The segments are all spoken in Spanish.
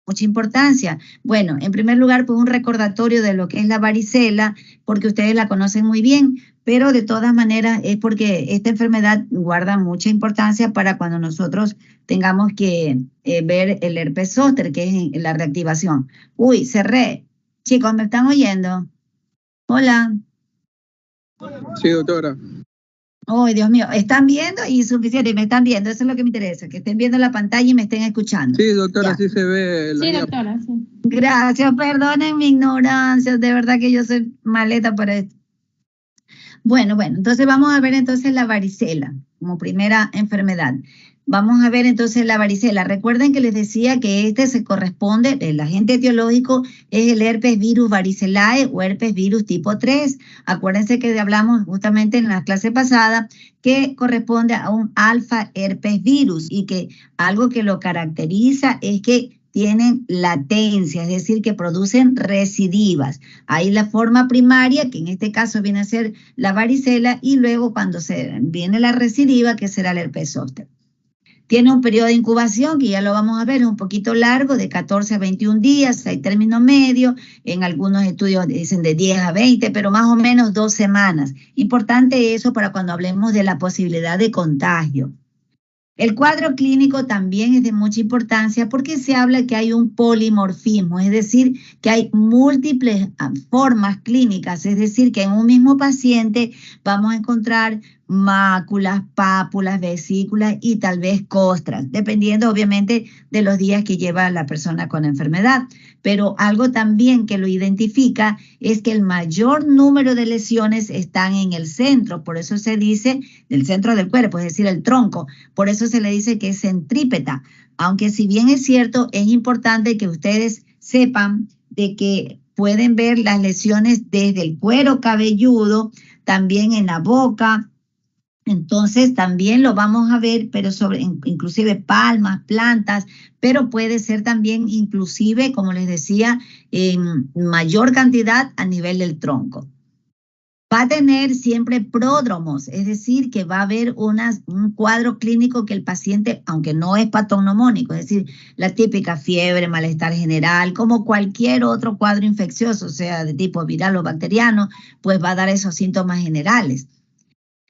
mucha importancia. Bueno, en primer lugar, pues un recordatorio de lo que es la varicela, porque ustedes la conocen muy bien, pero de todas maneras es porque esta enfermedad guarda mucha importancia para cuando nosotros tengamos que ver el herpes zóster, que es la reactivación. Uy, cerré. Chicos, ¿me están oyendo? Hola. Sí, doctora. Ay, Dios mío, están viendo y suficiente, me están viendo, eso es lo que me interesa, que estén viendo la pantalla y me estén escuchando. Sí, doctora, sí se ve. Sí, doctora, sí. Gracias, perdonen mi ignorancia, de verdad que yo soy maleta para esto. Bueno, entonces vamos a ver entonces la varicela como primera enfermedad. Vamos a ver entonces la varicela. Recuerden que les decía que este se corresponde, el agente etiológico es el herpes virus varicelae o herpes virus tipo 3. Acuérdense que hablamos justamente en la clase pasada que corresponde a un alfa herpes virus y que algo que lo caracteriza es que tienen latencia, es decir, que producen recidivas. Hay la forma primaria, que en este caso viene a ser la varicela, y luego cuando viene la recidiva, que será el herpes zóster. Tiene un periodo de incubación, que ya lo vamos a ver, es un poquito largo, de 14 a 21 días, hay término medio, en algunos estudios dicen de 10 a 20, pero más o menos 2 semanas. Importante eso para cuando hablemos de la posibilidad de contagio. El cuadro clínico también es de mucha importancia porque se habla que hay un polimorfismo, es decir, que hay múltiples formas clínicas, es decir, que en un mismo paciente vamos a encontrar máculas, pápulas, vesículas y tal vez costras, dependiendo obviamente de los días que lleva la persona con la enfermedad. Pero algo también que lo identifica es que el mayor número de lesiones están en el centro, por eso se dice del centro del cuerpo, es decir, el tronco, por eso se le dice que es centrípeta, aunque si bien es cierto, es importante que ustedes sepan de que pueden ver las lesiones desde el cuero cabelludo, también en la boca. Entonces también lo vamos a ver, pero sobre inclusive palmas, plantas, pero puede ser también inclusive, como les decía, en mayor cantidad a nivel del tronco. Va a tener siempre pródromos, es decir, que va a haber un cuadro clínico que el paciente, aunque no es patognomónico, es decir, la típica fiebre, malestar general, como cualquier otro cuadro infeccioso, sea de tipo viral o bacteriano, pues va a dar esos síntomas generales.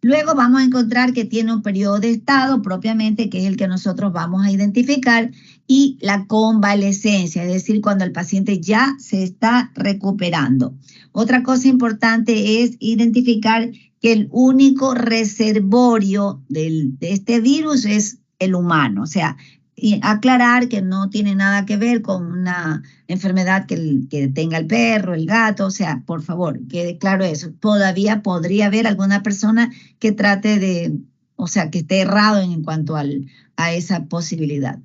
Luego vamos a encontrar que tiene un periodo de estado propiamente, que es el que nosotros vamos a identificar, y la convalescencia, es decir, cuando el paciente ya se está recuperando. Otra cosa importante es identificar que el único reservorio de este virus es el humano, o sea, y aclarar que no tiene nada que ver con una enfermedad que tenga el perro, el gato, o sea, por favor, quede claro eso. Todavía podría haber alguna persona que trate de, o sea, que esté errado en cuanto a esa posibilidad.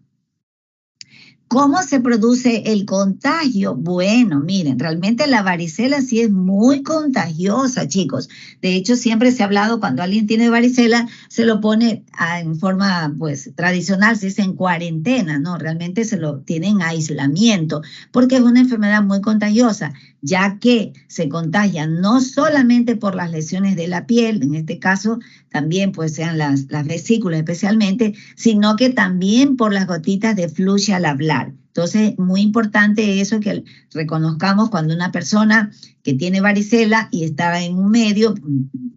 ¿Cómo se produce el contagio? Bueno, miren, realmente la varicela sí es muy contagiosa, chicos. De hecho, siempre se ha hablado cuando alguien tiene varicela, se lo pone en forma, pues, tradicional, se dice en cuarentena, ¿no? Realmente se lo tiene en aislamiento, porque es una enfermedad muy contagiosa, ya que se contagia no solamente por las lesiones de la piel, en este caso también pues sean las vesículas especialmente, sino que también por las gotitas de fluye al hablar. Entonces, muy importante eso que reconozcamos cuando una persona que tiene varicela y está en un medio,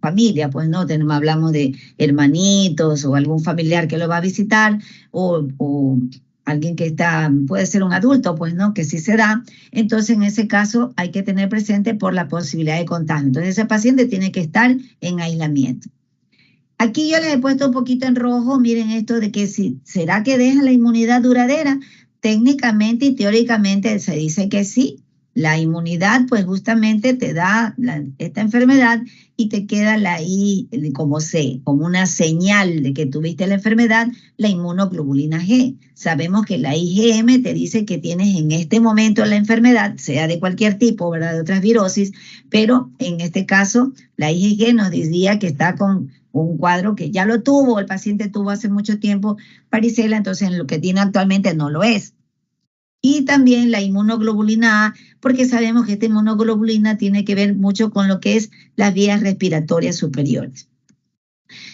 familia, pues no, hablamos de hermanitos o algún familiar que lo va a visitar o alguien que puede ser un adulto, pues no, que sí se da. Entonces, en ese caso hay que tener presente por la posibilidad de contagio. Entonces, ese paciente tiene que estar en aislamiento. Aquí yo les he puesto un poquito en rojo, miren esto de que si será que deja la inmunidad duradera. Técnicamente y teóricamente se dice que sí. La inmunidad pues justamente te da esta enfermedad y te queda ahí como una señal de que tuviste la enfermedad, la inmunoglobulina G. Sabemos que la IgM te dice que tienes en este momento la enfermedad, sea de cualquier tipo, ¿verdad? De otras virosis, pero en este caso la IgG nos diría que está con un cuadro que ya lo tuvo, el paciente tuvo hace mucho tiempo varicela, entonces lo que tiene actualmente no lo es. Y también la inmunoglobulina A, porque sabemos que esta inmunoglobulina tiene que ver mucho con lo que es las vías respiratorias superiores.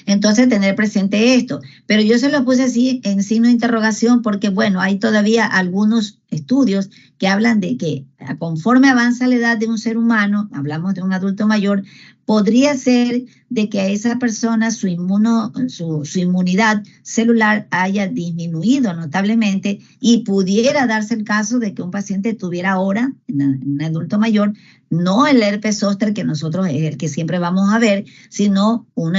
Entonces, tener presente esto. Pero yo se lo puse así en signo de interrogación porque, bueno, hay todavía algunos estudios que hablan de que conforme avanza la edad de un ser humano, hablamos de un adulto mayor, podría ser de que a esa persona su inmunidad celular haya disminuido notablemente y pudiera darse el caso de que un paciente tuviera ahora, en un adulto mayor, no el herpes zóster que nosotros es el que siempre vamos a ver, sino un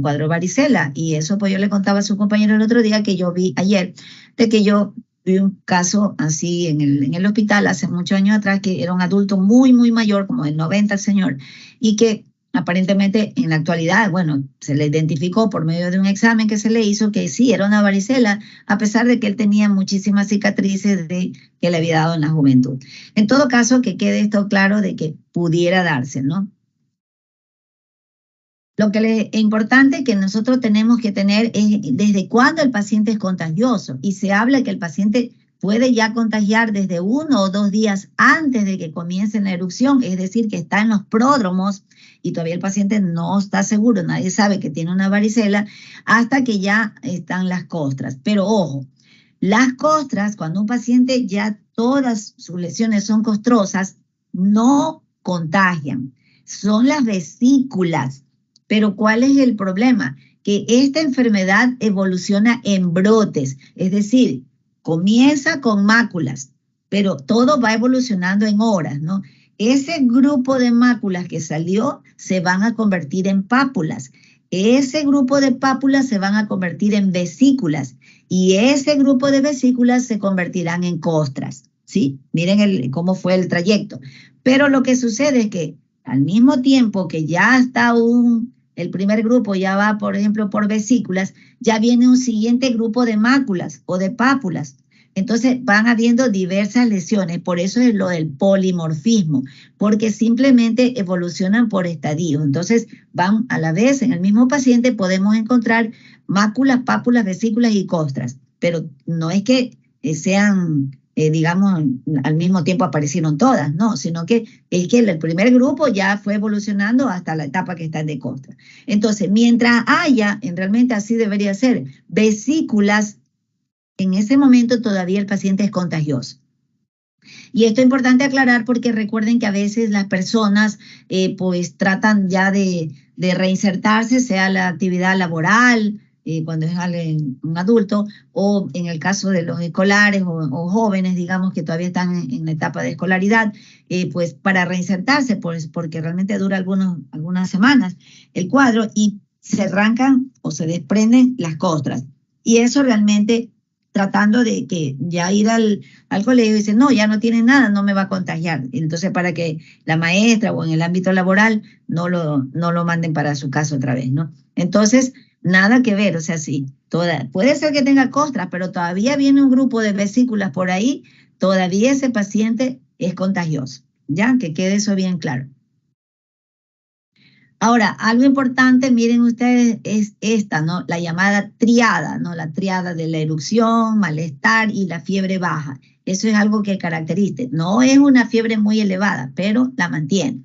cuadro de varicela. Y eso pues yo le contaba a su compañero el otro día que yo vi ayer, de que yo vi un caso así en el hospital hace muchos años atrás, que era un adulto muy, muy mayor, como de 90 el señor, y que aparentemente en la actualidad, bueno, se le identificó por medio de un examen que se le hizo que sí, era una varicela, a pesar de que él tenía muchísimas cicatrices que le había dado en la juventud. En todo caso, que quede esto claro de que pudiera darse, ¿no? Lo que es importante que nosotros tenemos que tener es desde cuándo el paciente es contagioso. Y se habla que el paciente puede ya contagiar desde 1 o 2 días antes de que comience la erupción, es decir, que está en los pródromos y todavía el paciente no está seguro, nadie sabe que tiene una varicela, hasta que ya están las costras. Pero ojo, las costras, cuando un paciente ya todas sus lesiones son costrosas, no contagian, son las vesículas. Pero ¿cuál es el problema? Que esta enfermedad evoluciona en brotes, es decir, comienza con máculas, pero todo va evolucionando en horas, ¿no? Ese grupo de máculas que salió se van a convertir en pápulas. Ese grupo de pápulas se van a convertir en vesículas y ese grupo de vesículas se convertirán en costras, ¿sí? Miren cómo fue el trayecto. Pero lo que sucede es que al mismo tiempo que ya está el primer grupo ya va, por ejemplo, por vesículas, ya viene un siguiente grupo de máculas o de pápulas. Entonces van habiendo diversas lesiones, por eso es lo del polimorfismo, porque simplemente evolucionan por estadios. Entonces van a la vez, en el mismo paciente podemos encontrar máculas, pápulas, vesículas y costras, pero no es que sean... digamos, al mismo tiempo aparecieron todas, no, sino que es que el primer grupo ya fue evolucionando hasta la etapa que está de costra. Entonces, mientras haya, realmente así debería ser, vesículas, en ese momento todavía el paciente es contagioso. Y esto es importante aclarar porque recuerden que a veces las personas pues tratan ya de reinsertarse, sea la actividad laboral, cuando es un adulto, o en el caso de los escolares o jóvenes, digamos, que todavía están en la etapa de escolaridad, pues para reinsertarse, pues, porque realmente dura algunas semanas el cuadro y se arrancan o se desprenden las costras. Y eso realmente tratando de que ya ir al colegio y dice, no, ya no tiene nada, no me va a contagiar. Entonces, para que la maestra o en el ámbito laboral no lo manden para su casa otra vez, ¿no? Entonces, nada que ver, o sea, sí, puede ser que tenga costras, pero todavía viene un grupo de vesículas por ahí, todavía ese paciente es contagioso, ¿ya? Que quede eso bien claro. Ahora, algo importante, miren ustedes, es esta, ¿no? La llamada triada, ¿no? La triada de la erupción, malestar y la fiebre baja. Eso es algo que caracteriza. No es una fiebre muy elevada, pero la mantiene.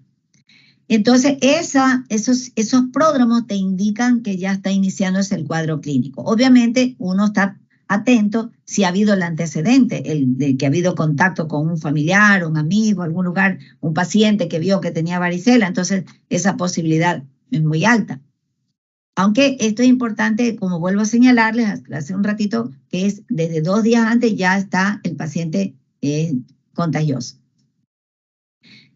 Entonces, esos pródromos te indican que ya está iniciándose el cuadro clínico. Obviamente, uno está atento si ha habido el antecedente, de que ha habido contacto con un familiar, un amigo, algún lugar, un paciente que vio que tenía varicela, entonces esa posibilidad es muy alta. Aunque esto es importante, como vuelvo a señalarles hace un ratito, que es desde 2 días antes ya está el paciente contagioso.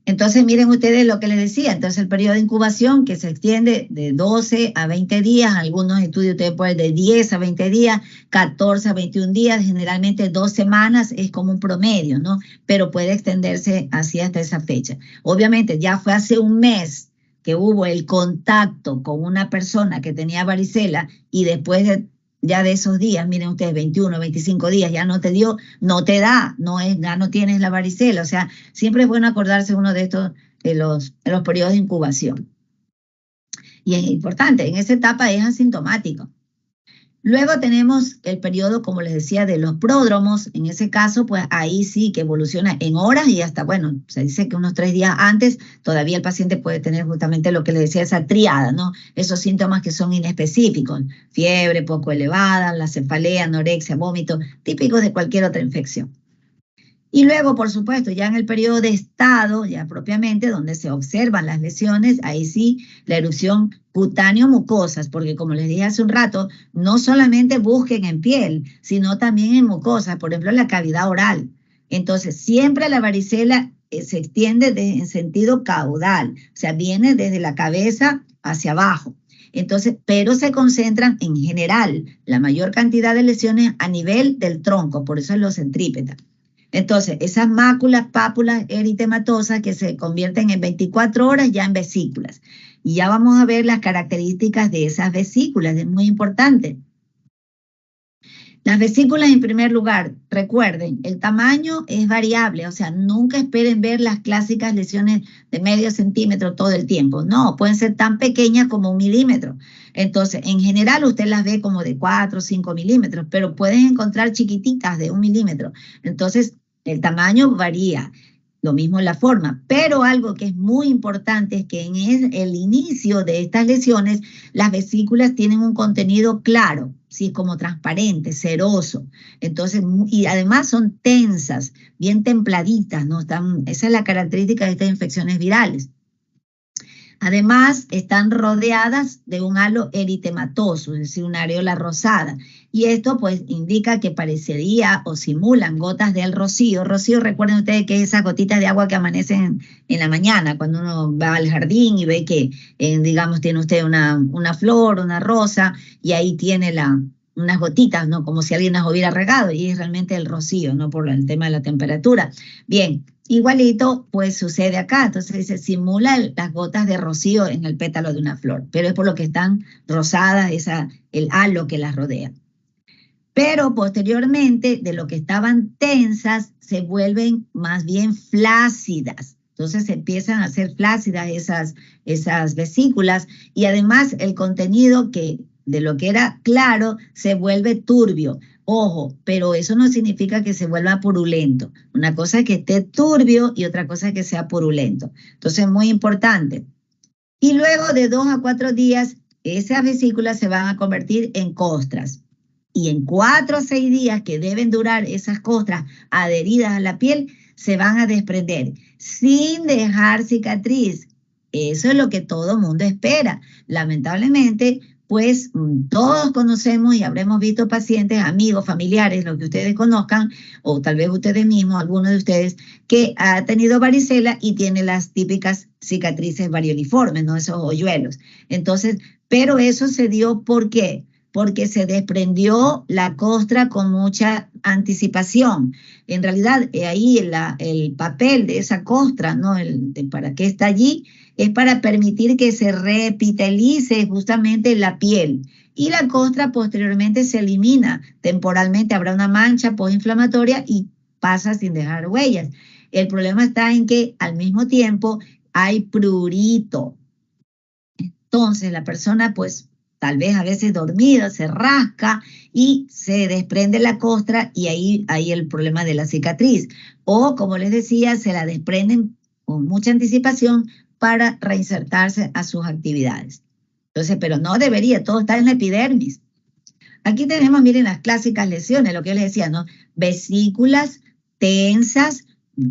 Entonces, miren ustedes lo que les decía. Entonces, el periodo de incubación que se extiende de 12 a 20 días. Algunos estudios ustedes pueden de 10 a 20 días, 14 a 21 días. Generalmente 2 semanas es como un promedio, ¿no? Pero puede extenderse así hasta esa fecha. Obviamente, ya fue hace un mes que hubo el contacto con una persona que tenía varicela y después ya de esos días, miren ustedes, 21, 25 días, ya no te dio, no te da, ya no tienes la varicela. O sea, siempre es bueno acordarse uno de estos, de los periodos de incubación. Y es importante, en esa etapa es asintomático. Luego tenemos el periodo, como les decía, de los pródromos. En ese caso, pues ahí sí que evoluciona en horas y hasta, bueno, se dice que unos 3 días antes todavía el paciente puede tener justamente lo que les decía, esa triada, ¿no? Esos síntomas que son inespecíficos, fiebre poco elevada, la cefalea, anorexia, vómito, típicos de cualquier otra infección. Y luego, por supuesto, ya en el periodo de estado, ya propiamente, donde se observan las lesiones, ahí sí, la erupción cutáneo-mucosas, porque como les dije hace un rato, no solamente busquen en piel, sino también en mucosas, por ejemplo, en la cavidad oral. Entonces, siempre la varicela se extiende en sentido caudal, o sea, viene desde la cabeza hacia abajo. Entonces, pero se concentran en general la mayor cantidad de lesiones a nivel del tronco, por eso es lo centrípeta. Entonces, esas máculas, pápulas eritematosas que se convierten en 24 horas ya en vesículas. Y ya vamos a ver las características de esas vesículas, es muy importante. Las vesículas, en primer lugar, recuerden, el tamaño es variable, o sea, nunca esperen ver las clásicas lesiones de medio centímetro todo el tiempo. No, pueden ser tan pequeñas como 1 milímetro. Entonces, en general, usted las ve como de 4 o 5 milímetros, pero pueden encontrar chiquititas de 1 milímetro. Entonces, el tamaño varía. Lo mismo en la forma, pero algo que es muy importante es que en el inicio de estas lesiones, las vesículas tienen un contenido claro, ¿sí? Como transparente, ceroso. Entonces, y además son tensas, bien templaditas, ¿no? Esa es la característica de estas infecciones virales. Además, están rodeadas de un halo eritematoso, es decir, una areola rosada. Y esto pues indica que parecería o simulan gotas del rocío. Rocío, recuerden ustedes que es esas gotitas de agua que amanecen en la mañana, cuando uno va al jardín y ve que, digamos, tiene usted una flor, una rosa, y ahí tiene unas gotitas, ¿no? Como si alguien las hubiera regado, y es realmente el rocío, ¿no? Por el tema de la temperatura. Bien. Igualito, pues sucede acá. Entonces dice, simula las gotas de rocío en el pétalo de una flor, pero es por lo que están rosadas, el halo que las rodea. Pero posteriormente, de lo que estaban tensas, se vuelven más bien flácidas. Entonces se empiezan a hacer flácidas esas vesículas, y además el contenido de lo que era claro se vuelve turbio. Ojo, pero eso no significa que se vuelva purulento. Una cosa es que esté turbio y otra cosa es que sea purulento. Entonces, muy importante. Y luego de 2 a 4 días, esas vesículas se van a convertir en costras. Y en 4 a 6 días que deben durar esas costras adheridas a la piel, se van a desprender sin dejar cicatriz. Eso es lo que todo mundo espera. Lamentablemente, pues todos conocemos y habremos visto pacientes, amigos, familiares, los que ustedes conozcan, o tal vez ustedes mismos, algunos de ustedes, que ha tenido varicela y tiene las típicas cicatrices varioliformes, ¿no? Esos hoyuelos. Entonces, pero eso se dio, ¿por qué? Porque se desprendió la costra con mucha anticipación. En realidad, ahí el papel de esa costra, ¿no? ¿Para qué está allí? Es para permitir que se reepitelice justamente la piel. Y la costra posteriormente se elimina temporalmente, habrá una mancha postinflamatoria y pasa sin dejar huellas. El problema está en que al mismo tiempo hay prurito. Entonces la persona pues tal vez a veces dormida se rasca y se desprende la costra y ahí hay el problema de la cicatriz. O como les decía, se la desprenden con mucha anticipación para reinsertarse a sus actividades. Entonces, pero no debería, todo está en la epidermis. Aquí tenemos, miren, las clásicas lesiones, lo que yo les decía, ¿no? Vesículas tensas,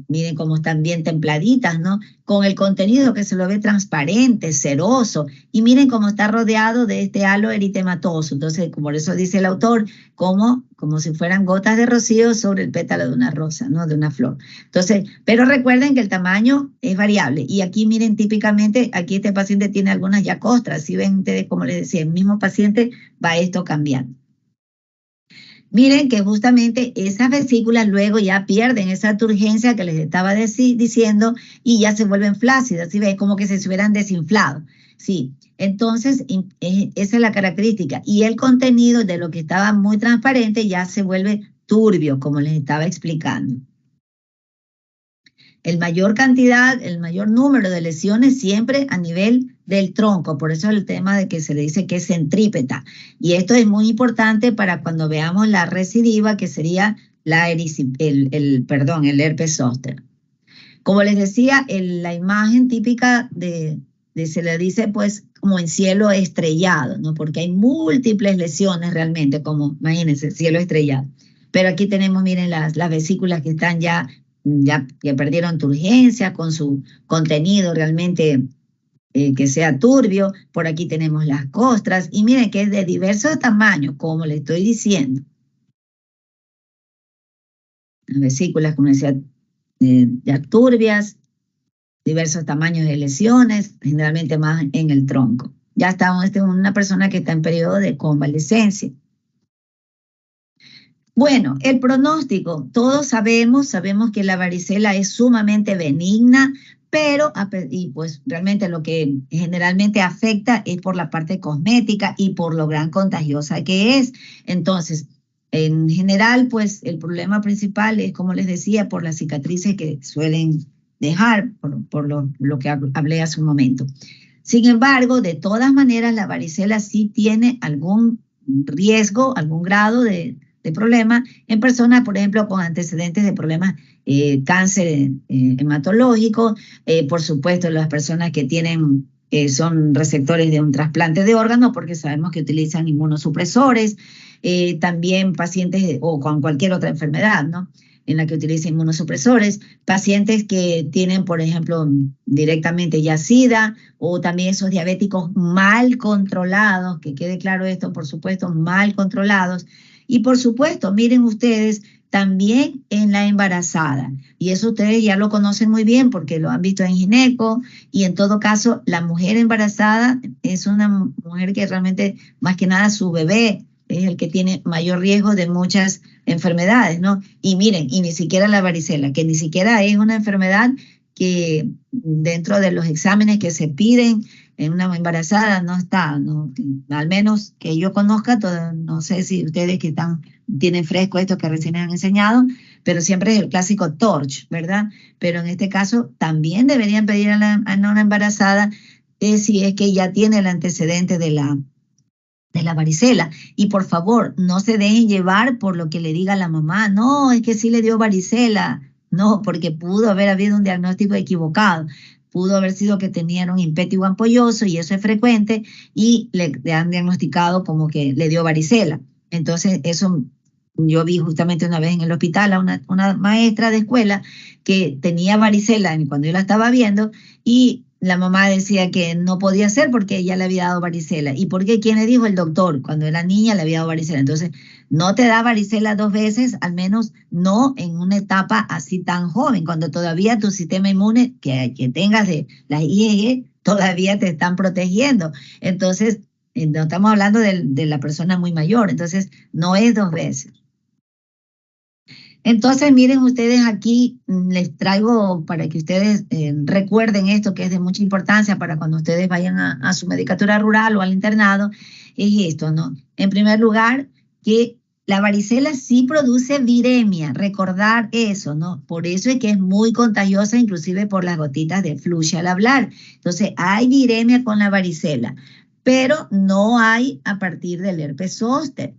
miren cómo están bien templaditas, ¿no? Con el contenido que se lo ve transparente, ceroso, y miren cómo está rodeado de este halo eritematoso. Entonces, por eso dice el autor, como si fueran gotas de rocío sobre el pétalo de una rosa, ¿no? De una flor. Entonces, pero recuerden que el tamaño es variable. Y aquí miren, típicamente, aquí este paciente tiene algunas ya costras. Si ven ustedes, como les decía, el mismo paciente va esto cambiando. Miren que justamente esas vesículas luego ya pierden esa turgencia que les estaba diciendo y ya se vuelven flácidas, ¿sí ven? Como que se hubieran desinflado. Sí, entonces esa es la característica. Y el contenido de lo que estaba muy transparente ya se vuelve turbio, como les estaba explicando. El mayor número de lesiones siempre a nivel del tronco, por eso el tema de que se le dice que es centrípeta. Y esto es muy importante para cuando veamos la recidiva, que sería el herpes zóster. Como les decía, la imagen típica se le dice pues como en cielo estrellado, ¿no? Porque hay múltiples lesiones realmente, como imagínense, cielo estrellado. Pero aquí tenemos, miren, las vesículas que están ya ya que perdieron turgencia con su contenido realmente que sea turbio. Por aquí tenemos las costras y miren que es de diversos tamaños, como le estoy diciendo. Las vesículas, como decía, ya turbias, diversos tamaños de lesiones, generalmente más en el tronco. Ya está una persona que está en periodo de convalescencia. Bueno, el pronóstico, todos sabemos que la varicela es sumamente benigna, pero y pues realmente lo que generalmente afecta es por la parte cosmética y por lo gran contagiosa que es. Entonces, en general, pues el problema principal es, como les decía, por las cicatrices que suelen dejar, por lo que hablé hace un momento. Sin embargo, de todas maneras, la varicela sí tiene algún riesgo, algún grado de problema en personas, por ejemplo, con antecedentes de problemas, cáncer hematológico, por supuesto, las personas que tienen, son receptores de un trasplante de órganos, porque sabemos que utilizan inmunosupresores, también pacientes o con cualquier otra enfermedad, ¿no?, en la que utilizan inmunosupresores, pacientes que tienen, por ejemplo, directamente ya SIDA, o también esos diabéticos mal controlados, que quede claro esto, por supuesto, mal controlados. Y por supuesto, miren ustedes, también en la embarazada. Y eso ustedes ya lo conocen muy bien porque lo han visto en gineco. Y en todo caso, la mujer embarazada es una mujer que realmente, más que nada, su bebé es el que tiene mayor riesgo de muchas enfermedades, ¿no? Y miren, y ni siquiera la varicela, que ni siquiera es una enfermedad que dentro de los exámenes que se piden en una embarazada no está, ¿no? Al menos que yo conozca, no sé si ustedes que tienen fresco esto que recién han enseñado, pero siempre es el clásico TORCH, ¿verdad? Pero en este caso también deberían pedir a una embarazada si es que ya tiene el antecedente de la varicela. Y por favor, no se dejen llevar por lo que le diga la mamá. No, es que sí le dio varicela. No, porque pudo haber habido un diagnóstico equivocado. Pudo haber sido que tenían un impétigo ampolloso y eso es frecuente y le han diagnosticado como que le dio varicela. Entonces, eso yo vi justamente una vez en el hospital a una maestra de escuela que tenía varicela cuando yo la estaba viendo y la mamá decía que no podía ser porque ella le había dado varicela. ¿Y por qué? ¿Quién le dijo? El doctor. Cuando era niña le había dado varicela. Entonces, no te da varicela 2 veces, al menos no en una etapa así tan joven, cuando todavía tu sistema inmune que tengas de la IgG todavía te están protegiendo. Entonces, no estamos hablando de la persona muy mayor. Entonces, no es 2 veces. Entonces, miren ustedes aquí, les traigo para que ustedes recuerden esto que es de mucha importancia para cuando ustedes vayan a su medicatura rural o al internado, es esto, ¿no? En primer lugar, que la varicela sí produce viremia, recordar eso, ¿no? Por eso es que es muy contagiosa, inclusive por las gotitas de fluye al hablar. Entonces, hay viremia con la varicela, pero no hay a partir del herpes zóster.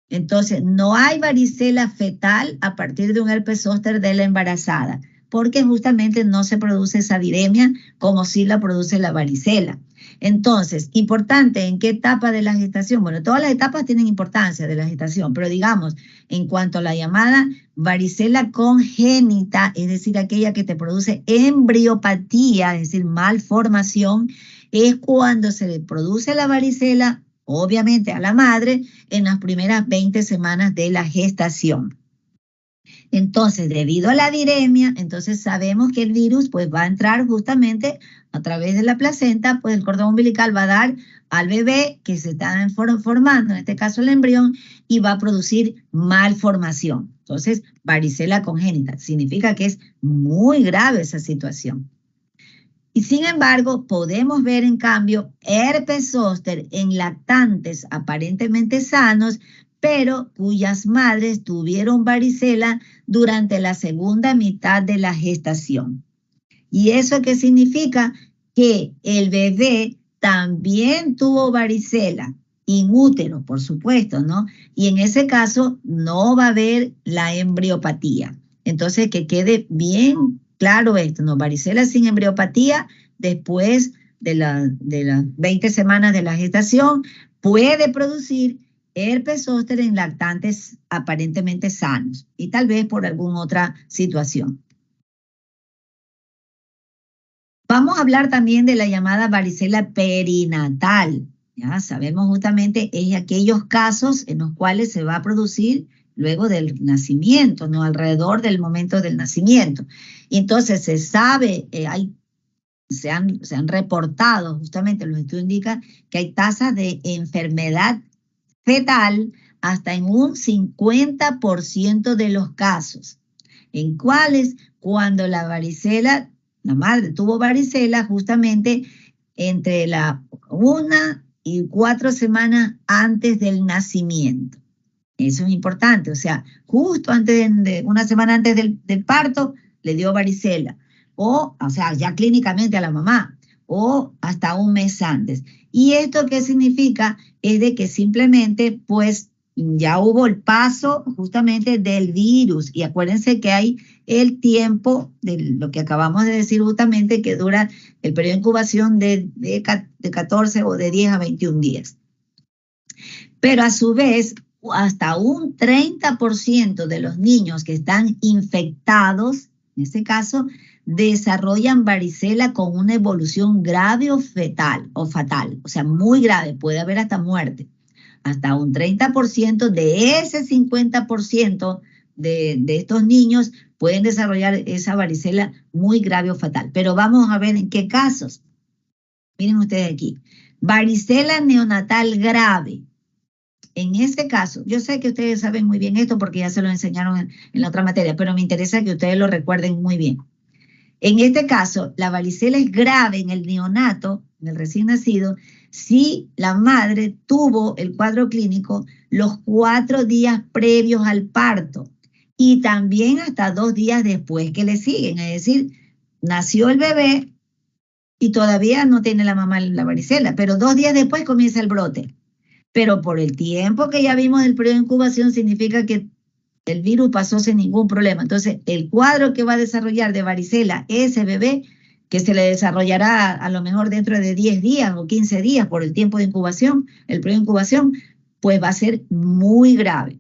Entonces, no hay varicela fetal a partir de un herpes zóster de la embarazada, porque justamente no se produce esa viremia como sí la produce la varicela. Entonces, importante, ¿en qué etapa de la gestación? Bueno, todas las etapas tienen importancia de la gestación, pero digamos, en cuanto a la llamada varicela congénita, es decir, aquella que te produce embriopatía, es decir, malformación, es cuando se le produce la varicela, obviamente a la madre, en las primeras 20 semanas de la gestación. Entonces, debido a la viremia, entonces sabemos que el virus pues va a entrar justamente a través de la placenta, pues el cordón umbilical va a dar al bebé que se está formando, en este caso el embrión, y va a producir malformación. Entonces, varicela congénita, significa que es muy grave esa situación. Y sin embargo, podemos ver en cambio herpes zóster en lactantes aparentemente sanos, pero cuyas madres tuvieron varicela durante la segunda mitad de la gestación. ¿Y eso qué significa? Que el bebé también tuvo varicela, in útero, por supuesto, ¿no? Y en ese caso no va a haber la embriopatía. Entonces, que quede bien claro esto, ¿no? Varicela sin embriopatía después de las 20 semanas de la gestación puede producir herpes zóster en lactantes aparentemente sanos y tal vez por alguna otra situación. Vamos a hablar también de la llamada varicela perinatal. Ya sabemos justamente es aquellos casos en los cuales se va a producir luego del nacimiento, no alrededor del momento del nacimiento. Y entonces se sabe, se han reportado, justamente los estudios indican que hay tasas de enfermedad fetal hasta en un 50% de los casos, en cuales cuando la madre tuvo varicela justamente entre la 1 y 4 semanas antes del nacimiento. Eso es importante, o sea, justo antes de una semana antes del parto le dio varicela, o sea, ya clínicamente a la mamá, o hasta un mes antes. ¿Y esto qué significa? Es de que simplemente, pues, ya hubo el paso justamente del virus. Y acuérdense que hay el tiempo de lo que acabamos de decir justamente, que dura el periodo de incubación de 14 o de 10 a 21 días. Pero a su vez, hasta un 30% de los niños que están infectados, en este caso, desarrollan varicela con una evolución grave o fatal, o sea, muy grave, puede haber hasta muerte. Hasta un 30% de ese 50% de estos niños pueden desarrollar esa varicela muy grave o fatal. Pero vamos a ver en qué casos. Miren ustedes aquí. Varicela neonatal grave. En ese caso, yo sé que ustedes saben muy bien esto porque ya se lo enseñaron en la otra materia, pero me interesa que ustedes lo recuerden muy bien. En este caso, la varicela es grave en el neonato, en el recién nacido, si la madre tuvo el cuadro clínico los 4 días previos al parto y también hasta 2 días después que le siguen. Es decir, nació el bebé y todavía no tiene la mamá la varicela, pero 2 días después comienza el brote. Pero por el tiempo que ya vimos del periodo de incubación significa que el virus pasó sin ningún problema. Entonces, el cuadro que va a desarrollar de varicela ese bebé, que se le desarrollará a lo mejor dentro de 10 días o 15 días por el tiempo de incubación, el periodo de incubación, pues va a ser muy grave.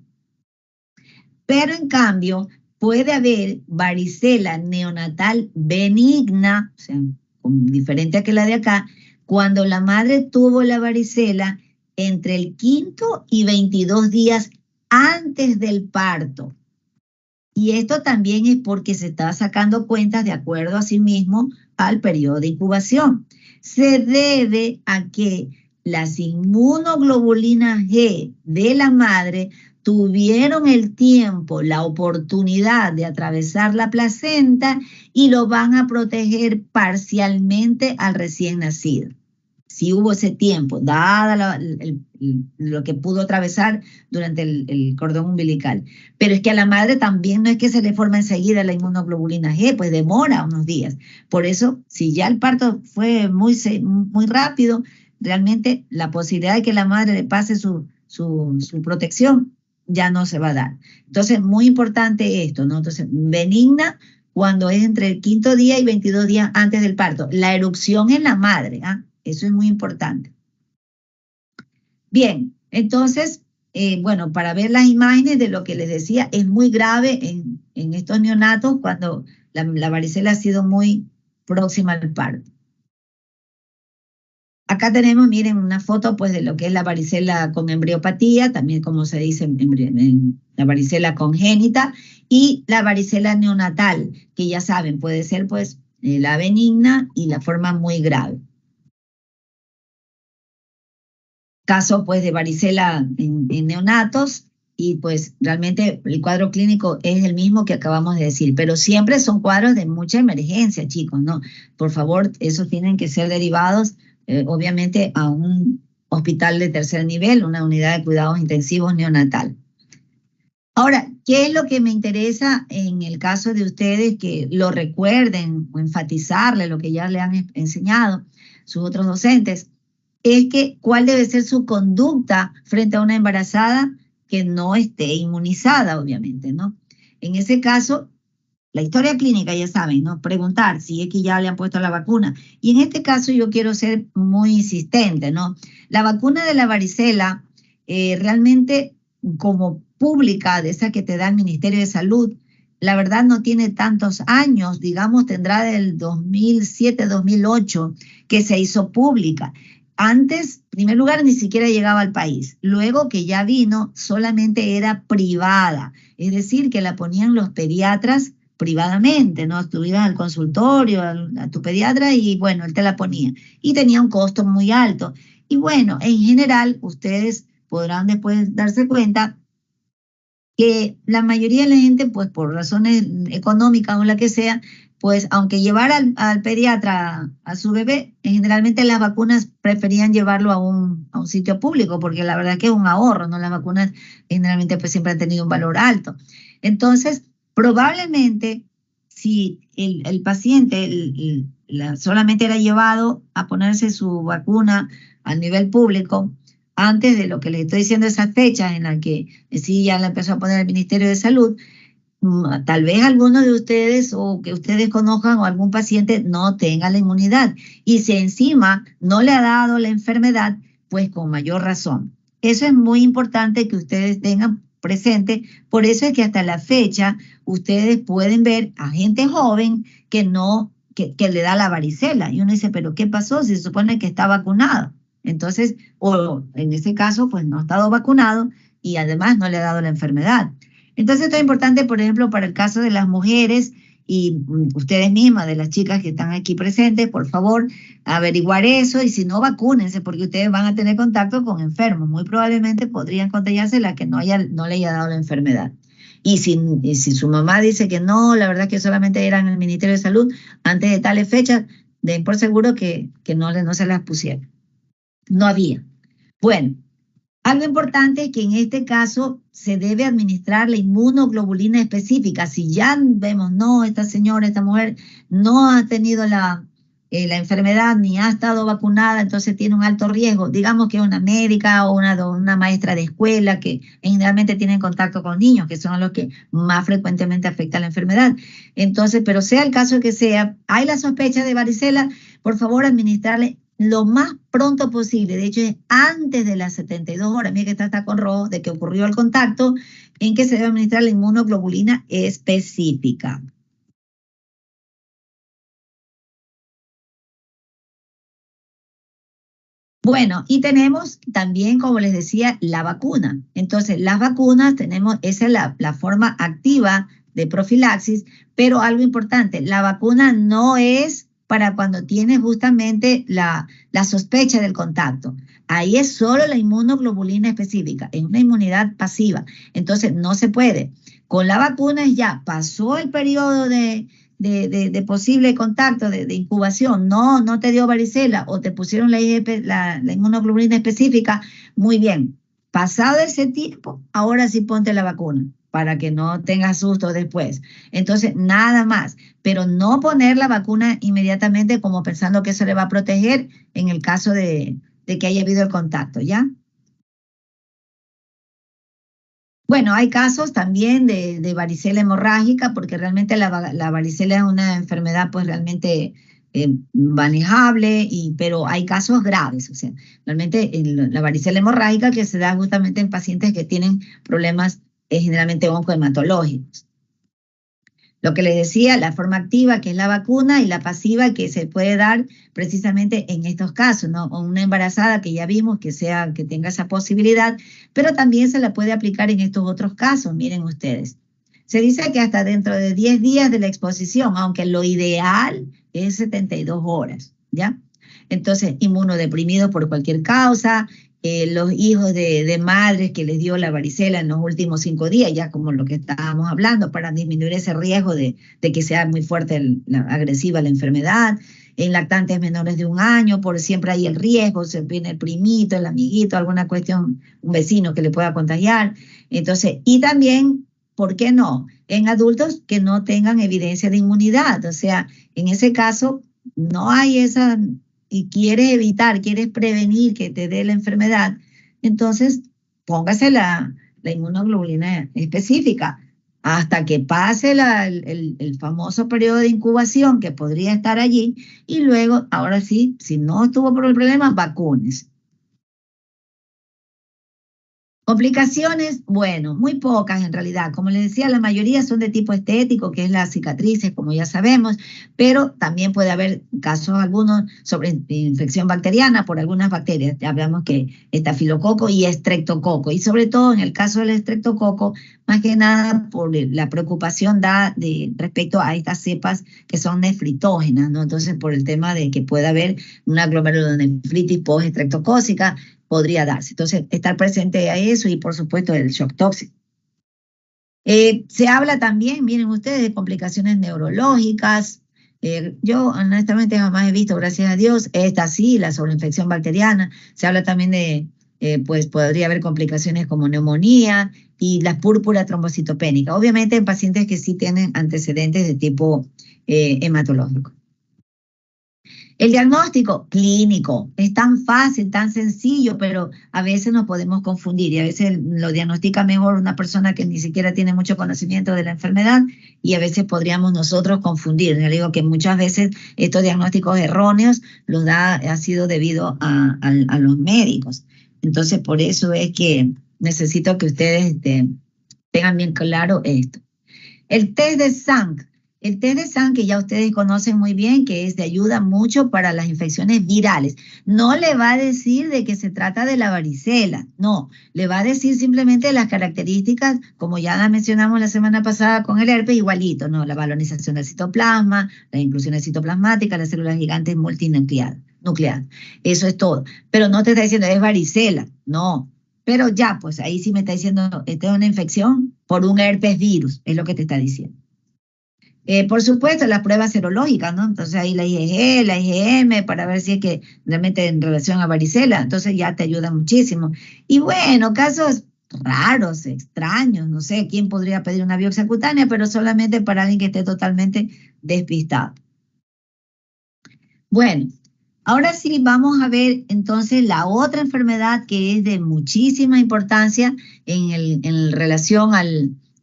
Pero en cambio, puede haber varicela neonatal benigna, o sea, diferente a que la de acá, cuando la madre tuvo la varicela entre el 5º y 22 días antes del parto. Y esto también es porque se está sacando cuentas de acuerdo a sí mismo al periodo de incubación. Se debe a que las inmunoglobulinas G de la madre tuvieron el tiempo, la oportunidad de atravesar la placenta y lo van a proteger parcialmente al recién nacido. Si hubo ese tiempo, dada lo que pudo atravesar durante el cordón umbilical. Pero es que a la madre también no es que se le forma enseguida la inmunoglobulina G, pues demora unos días. Por eso, si ya el parto fue muy rápido, realmente la posibilidad de que la madre le pase su protección ya no se va a dar. Entonces, muy importante esto, ¿no? Entonces, benigna cuando es entre el 5º día y 22 días antes del parto. La erupción en la madre, ¿ah? Eso es muy importante. Bien, entonces, bueno, para ver las imágenes de lo que les decía, es muy grave en estos neonatos cuando la varicela ha sido muy próxima al parto. Acá tenemos, miren, una foto pues de lo que es la varicela con embriopatía, también como se dice en la varicela congénita, y la varicela neonatal, que ya saben, puede ser pues la benigna y la forma muy grave. Caso pues de varicela en neonatos y pues realmente el cuadro clínico es el mismo que acabamos de decir, pero siempre son cuadros de mucha emergencia, chicos, ¿no? Por favor, esos tienen que ser derivados obviamente a un hospital de tercer nivel, una unidad de cuidados intensivos neonatal. Ahora, ¿qué es lo que me interesa en el caso de ustedes que lo recuerden o enfatizarle lo que ya le han enseñado sus otros docentes? Es que cuál debe ser su conducta frente a una embarazada que no esté inmunizada, obviamente, ¿no? En ese caso, la historia clínica, ya saben, ¿no? Preguntar si es que ya le han puesto la vacuna. Y en este caso yo quiero ser muy insistente, ¿no? La vacuna de la varicela, realmente como pública, de esa que te da el Ministerio de Salud, la verdad no tiene tantos años, digamos tendrá del 2007, 2008 que se hizo pública. Antes, en primer lugar, ni siquiera llegaba al país. Luego que ya vino, solamente era privada, es decir, que la ponían los pediatras privadamente, ¿no? Tú ibas al consultorio, a tu pediatra y bueno, él te la ponía. Y tenía un costo muy alto. Y bueno, en general, ustedes podrán después darse cuenta que la mayoría de la gente, pues por razones económicas o la que sea, pues aunque llevar al pediatra a su bebé, generalmente las vacunas preferían llevarlo a un sitio público, porque la verdad que es un ahorro, ¿no? Las vacunas generalmente pues siempre han tenido un valor alto. Entonces, probablemente si el paciente solamente era llevado a ponerse su vacuna a nivel público, antes de lo que les estoy diciendo, esas fechas en las que sí ya la empezó a poner el Ministerio de Salud, tal vez alguno de ustedes o que ustedes conozcan o algún paciente no tenga la inmunidad. Y si encima no le ha dado la enfermedad, pues con mayor razón. Eso es muy importante que ustedes tengan presente. Por eso es que hasta la fecha ustedes pueden ver a gente joven que le da la varicela. Y uno dice, ¿pero qué pasó? Si se supone que está vacunado. Entonces, o en ese caso, pues no ha estado vacunado y además no le ha dado la enfermedad. Entonces, esto es importante, por ejemplo, para el caso de las mujeres y ustedes mismas, de las chicas que están aquí presentes, por favor, averiguar eso y si no, vacúnense porque ustedes van a tener contacto con enfermos. Muy probablemente podrían contagiarse la que no le haya dado la enfermedad. Y si su mamá dice que no, la verdad que solamente era en el Ministerio de Salud, antes de tales fechas, den por seguro que no se las pusieron. No había. Bueno, algo importante es que en este caso se debe administrar la inmunoglobulina específica. Si ya vemos, no, esta señora, esta mujer no ha tenido la enfermedad ni ha estado vacunada, entonces tiene un alto riesgo. Digamos que una médica o una maestra de escuela que generalmente tienen contacto con niños, que son los que más frecuentemente afecta la enfermedad. Entonces, pero sea el caso que sea, hay la sospecha de varicela, por favor administrarle lo más pronto posible. De hecho, es antes de las 72 horas, mira que está con rojo, de que ocurrió el contacto, en que se debe administrar la inmunoglobulina específica. Bueno, y tenemos también, como les decía, la vacuna. Entonces, las vacunas esa es la forma activa de profilaxis, pero algo importante, la vacuna no es para cuando tienes justamente la sospecha del contacto. Ahí es solo la inmunoglobulina específica, es una inmunidad pasiva. Entonces, no se puede. Con la vacuna ya pasó el periodo de posible contacto, de incubación, no te dio varicela o te pusieron la inmunoglobulina específica, muy bien. Pasado ese tiempo, ahora sí ponte la vacuna para que no tengas susto después. Entonces, nada más, pero no poner la vacuna inmediatamente como pensando que eso le va a proteger en el caso de que haya habido el contacto, ¿ya? Bueno, hay casos también de varicela hemorrágica, porque realmente la varicela es una enfermedad pues realmente manejable, pero hay casos graves. O sea, realmente la varicela hemorrágica que se da justamente en pacientes que tienen problemas generalmente oncohematológicos. Lo que les decía, la forma activa, que es la vacuna, y la pasiva, que se puede dar precisamente en estos casos, ¿no? O una embarazada que ya vimos que tenga esa posibilidad, pero también se la puede aplicar en estos otros casos, miren ustedes. Se dice que hasta dentro de 10 días de la exposición, aunque lo ideal es 72 horas, ¿ya? Entonces, inmunodeprimidos por cualquier causa, los hijos de madres que les dio la varicela en los últimos 5 días, ya como lo que estábamos hablando, para disminuir ese riesgo de que sea muy fuerte, agresiva la enfermedad, en lactantes menores de 1 año, por siempre hay el riesgo, se viene el primito, el amiguito, alguna cuestión, un vecino que le pueda contagiar. Entonces, y también, ¿por qué no? En adultos que no tengan evidencia de inmunidad, o sea, en ese caso no hay esa, y quieres evitar, quieres prevenir que te dé la enfermedad, entonces póngase la inmunoglobulina específica hasta que pase el famoso periodo de incubación que podría estar allí y luego, ahora sí, si no estuvo por el problema, vacunes. Complicaciones, bueno, muy pocas en realidad. Como les decía, la mayoría son de tipo estético, que es las cicatrices, como ya sabemos, pero también puede haber casos algunos sobre infección bacteriana por algunas bacterias. Ya hablamos que estafilococo y estreptococo. Y sobre todo en el caso del estreptococo, más que nada por la preocupación respecto a estas cepas que son nefritógenas, ¿no? Entonces, por el tema de que pueda haber una glomerulonefritis post-estreptocócica, podría darse. Entonces, estar presente a eso y, por supuesto, el shock tóxico. Se habla también, miren ustedes, de complicaciones neurológicas. Yo, honestamente, jamás he visto, gracias a Dios, esta sí, la sobreinfección bacteriana. Se habla también de, pues, podría haber complicaciones como neumonía y la púrpura trombocitopénica. Obviamente, en pacientes que sí tienen antecedentes de tipo hematológico. El diagnóstico clínico es tan fácil, tan sencillo, pero a veces nos podemos confundir y a veces lo diagnostica mejor una persona que ni siquiera tiene mucho conocimiento de la enfermedad y a veces podríamos nosotros confundir. Yo digo que muchas veces estos diagnósticos erróneos ha sido debido a los médicos. Entonces, por eso es que necesito que ustedes tengan bien claro esto. El test de SANC. El test de SANC, que ya ustedes conocen muy bien, que es de ayuda mucho para las infecciones virales. No le va a decir de que se trata de la varicela, no. Le va a decir simplemente las características, como ya las mencionamos la semana pasada con el herpes, igualito, ¿no? La balonización del citoplasma, las inclusiones citoplasmáticas, las células gigantes multinucleadas. Eso es todo. Pero no te está diciendo, es varicela, no. Pero ya, pues ahí sí me está diciendo, esta es una infección por un herpes virus, es lo que te está diciendo. Por supuesto, las pruebas serológicas, ¿no? Entonces ahí la IgG, la IgM, para ver si es que realmente en relación a varicela, entonces ya te ayuda muchísimo. Y bueno, casos raros, extraños, no sé quién podría pedir una biopsia cutánea, pero solamente para alguien que esté totalmente despistado. Bueno, ahora sí vamos a ver entonces la otra enfermedad que es de muchísima importancia en relación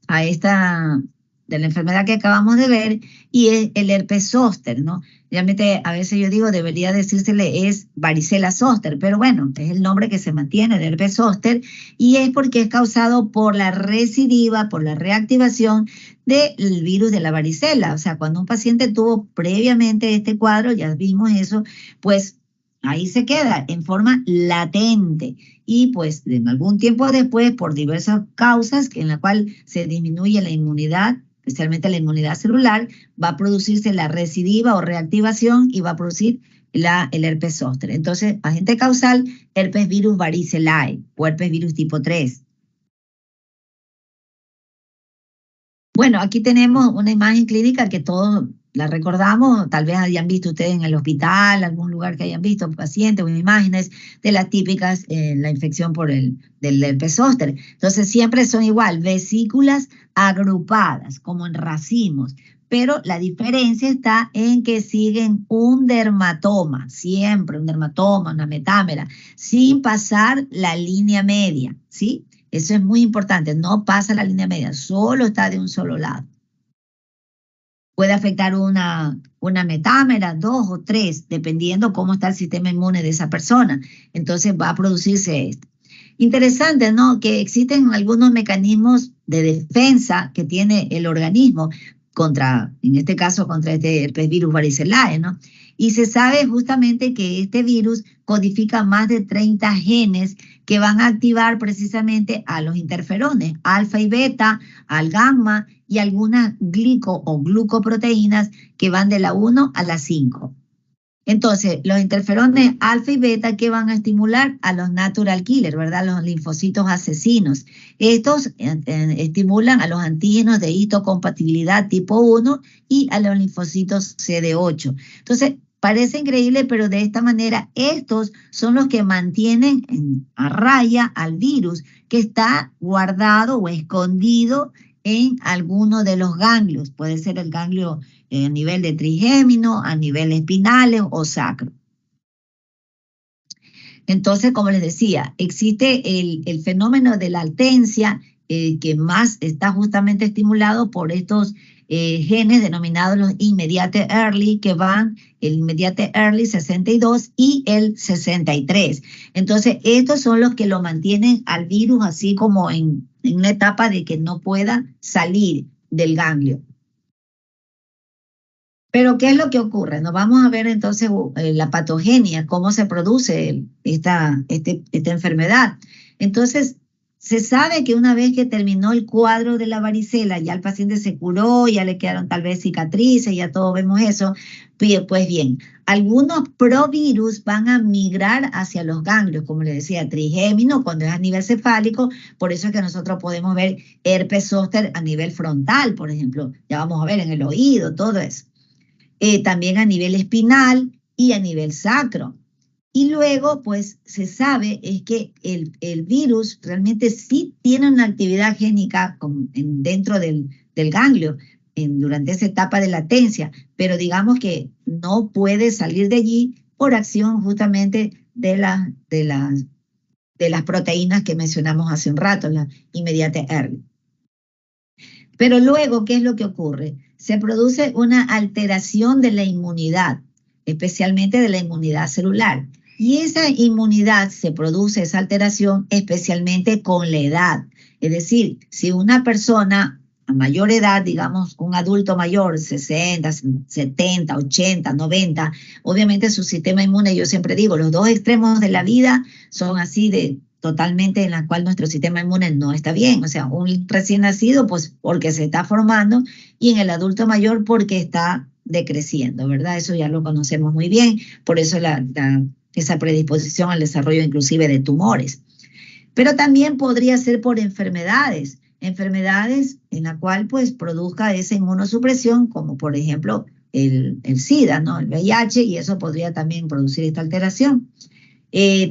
a esta de la enfermedad que acabamos de ver, y es el herpes zóster, ¿no? Realmente a veces yo digo, debería decírsele es varicela zóster, pero bueno, es el nombre que se mantiene, el herpes zóster, y es porque es causado por la recidiva, por la reactivación del virus de la varicela. O sea, cuando un paciente tuvo previamente este cuadro, ya vimos eso, pues ahí se queda en forma latente y pues en algún tiempo después, por diversas causas en la cual se disminuye la inmunidad, especialmente la inmunidad celular, va a producirse la recidiva o reactivación y va a producir el herpes zóster. Entonces, agente causal, herpes virus varicelae o herpes virus tipo 3. Bueno, aquí tenemos una imagen clínica que todos la recordamos, tal vez hayan visto ustedes en el hospital, algún lugar que hayan visto pacientes o imágenes de las típicas, la infección del herpes zóster. Entonces siempre son igual, vesículas agrupadas, como en racimos, pero la diferencia está en que siguen un dermatoma, siempre un dermatoma, una metámera, sin pasar la línea media, ¿sí? Eso es muy importante, no pasa la línea media, solo está de un solo lado. Puede afectar una metámera, 2 o 3, dependiendo cómo está el sistema inmune de esa persona. Entonces va a producirse esto. Interesante, ¿no? Que existen algunos mecanismos de defensa que tiene el organismo en este caso, contra este herpes virus varicelae, ¿no? Y se sabe justamente que este virus codifica más de 30 genes que van a activar precisamente a los interferones, alfa y beta, al gamma y algunas o glucoproteínas que van de la 1 a la 5. Entonces, los interferones alfa y beta que van a estimular a los natural killers, ¿verdad? Los linfocitos asesinos. Estos estimulan a los antígenos de histocompatibilidad tipo 1 y a los linfocitos CD8. Entonces, parece increíble, pero de esta manera estos son los que mantienen a raya al virus que está guardado o escondido en alguno de los ganglios. Puede ser el ganglio a nivel de trigémino, a nivel espinales o sacro. Entonces, como les decía, existe el fenómeno de la altencia que más está justamente estimulado por estos genes denominados los immediate early, que van el immediate early 62 y el 63. Entonces, estos son los que lo mantienen al virus así como en una etapa de que no pueda salir del ganglio. Pero, ¿qué es lo que ocurre? Nos vamos a ver entonces la patogenia, cómo se produce esta enfermedad. Entonces, se sabe que una vez que terminó el cuadro de la varicela, ya el paciente se curó, ya le quedaron tal vez cicatrices, ya todos vemos eso. Pues bien, algunos provirus van a migrar hacia los ganglios, como le decía, trigémino cuando es a nivel cefálico, por eso es que nosotros podemos ver herpes zóster a nivel frontal, por ejemplo, ya vamos a ver en el oído, todo eso. También a nivel espinal y a nivel sacro. Y luego, pues, se sabe es que el virus realmente sí tiene una actividad génica dentro del ganglio durante esa etapa de latencia, pero digamos que no puede salir de allí por acción justamente de las proteínas que mencionamos hace un rato, la inmediate early. Pero luego, ¿qué es lo que ocurre? Se produce una alteración de la inmunidad, especialmente de la inmunidad celular. Y esa inmunidad se produce, esa alteración, especialmente con la edad. Es decir, si una persona a mayor edad, digamos un adulto mayor, 60, 70, 80, 90, obviamente su sistema inmune, yo siempre digo, los dos extremos de la vida son así de totalmente en la cual nuestro sistema inmune no está bien. O sea, un recién nacido, pues porque se está formando, y en el adulto mayor porque está decreciendo, ¿verdad? Eso ya lo conocemos muy bien, por eso esa predisposición al desarrollo inclusive de tumores. Pero también podría ser por enfermedades en la cual pues produzca esa inmunosupresión, como por ejemplo el SIDA, ¿no? El VIH, y eso podría también producir esta alteración.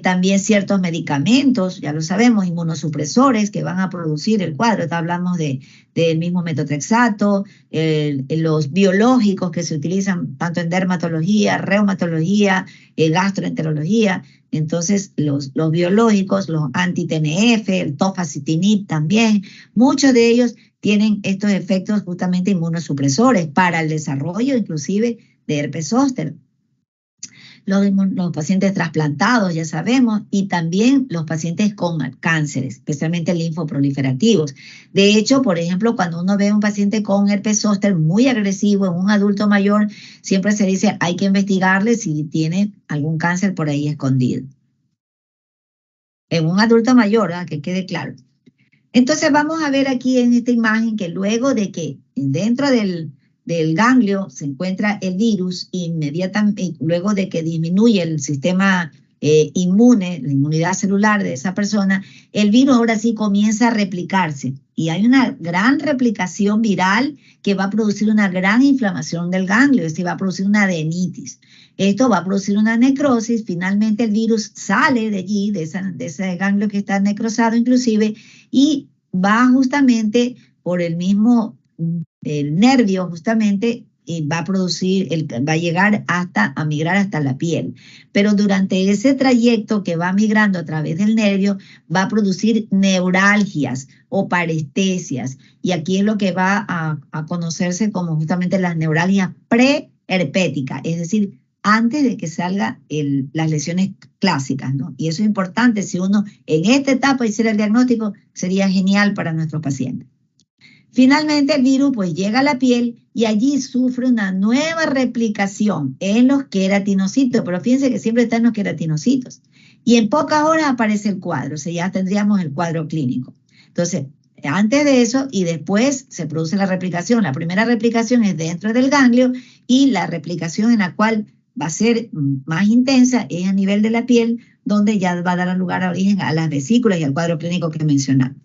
También ciertos medicamentos, ya lo sabemos, inmunosupresores que van a producir el cuadro. Hablamos del mismo metotrexato, los biológicos que se utilizan tanto en dermatología, reumatología, gastroenterología. Entonces, los biológicos, los anti-TNF, el tofacitinib también, muchos de ellos tienen estos efectos justamente inmunosupresores para el desarrollo inclusive de herpes zóster. Los pacientes trasplantados, ya sabemos, y también los pacientes con cánceres, especialmente linfoproliferativos. De hecho, por ejemplo, cuando uno ve a un paciente con herpes zóster muy agresivo en un adulto mayor, siempre se dice hay que investigarle si tiene algún cáncer por ahí escondido. En un adulto mayor, ¿verdad? Que quede claro. Entonces vamos a ver aquí en esta imagen que luego de que dentro del ganglio se encuentra el virus, inmediatamente, luego de que disminuye el sistema inmune, la inmunidad celular de esa persona, el virus ahora sí comienza a replicarse. Y hay una gran replicación viral que va a producir una gran inflamación del ganglio, es decir, va a producir una adenitis. Esto va a producir una necrosis, finalmente el virus sale de allí, de ese ganglio que está necrosado inclusive, y va justamente por el nervio justamente, va a llegar a migrar hasta la piel. Pero durante ese trayecto que va migrando a través del nervio, va a producir neuralgias o parestesias. Y aquí es lo que va a conocerse como justamente las neuralgias preherpéticas, es decir, antes de que salgan las lesiones clásicas, ¿no? Y eso es importante, si uno en esta etapa hiciera el diagnóstico, sería genial para nuestros pacientes. Finalmente el virus pues llega a la piel y allí sufre una nueva replicación en los queratinocitos, pero fíjense que siempre está en los queratinocitos. Y en pocas horas aparece el cuadro, o sea, ya tendríamos el cuadro clínico. Entonces, antes de eso y después se produce la replicación. La primera replicación es dentro del ganglio y la replicación en la cual va a ser más intensa es a nivel de la piel, donde ya va a dar lugar a origen a las vesículas y al cuadro clínico que mencionamos.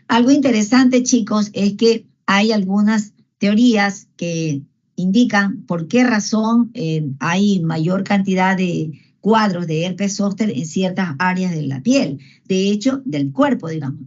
Algo interesante, chicos, es que hay algunas teorías que indican por qué razón hay mayor cantidad de cuadros de herpes zóster en ciertas áreas de la piel. De hecho, del cuerpo, digamos.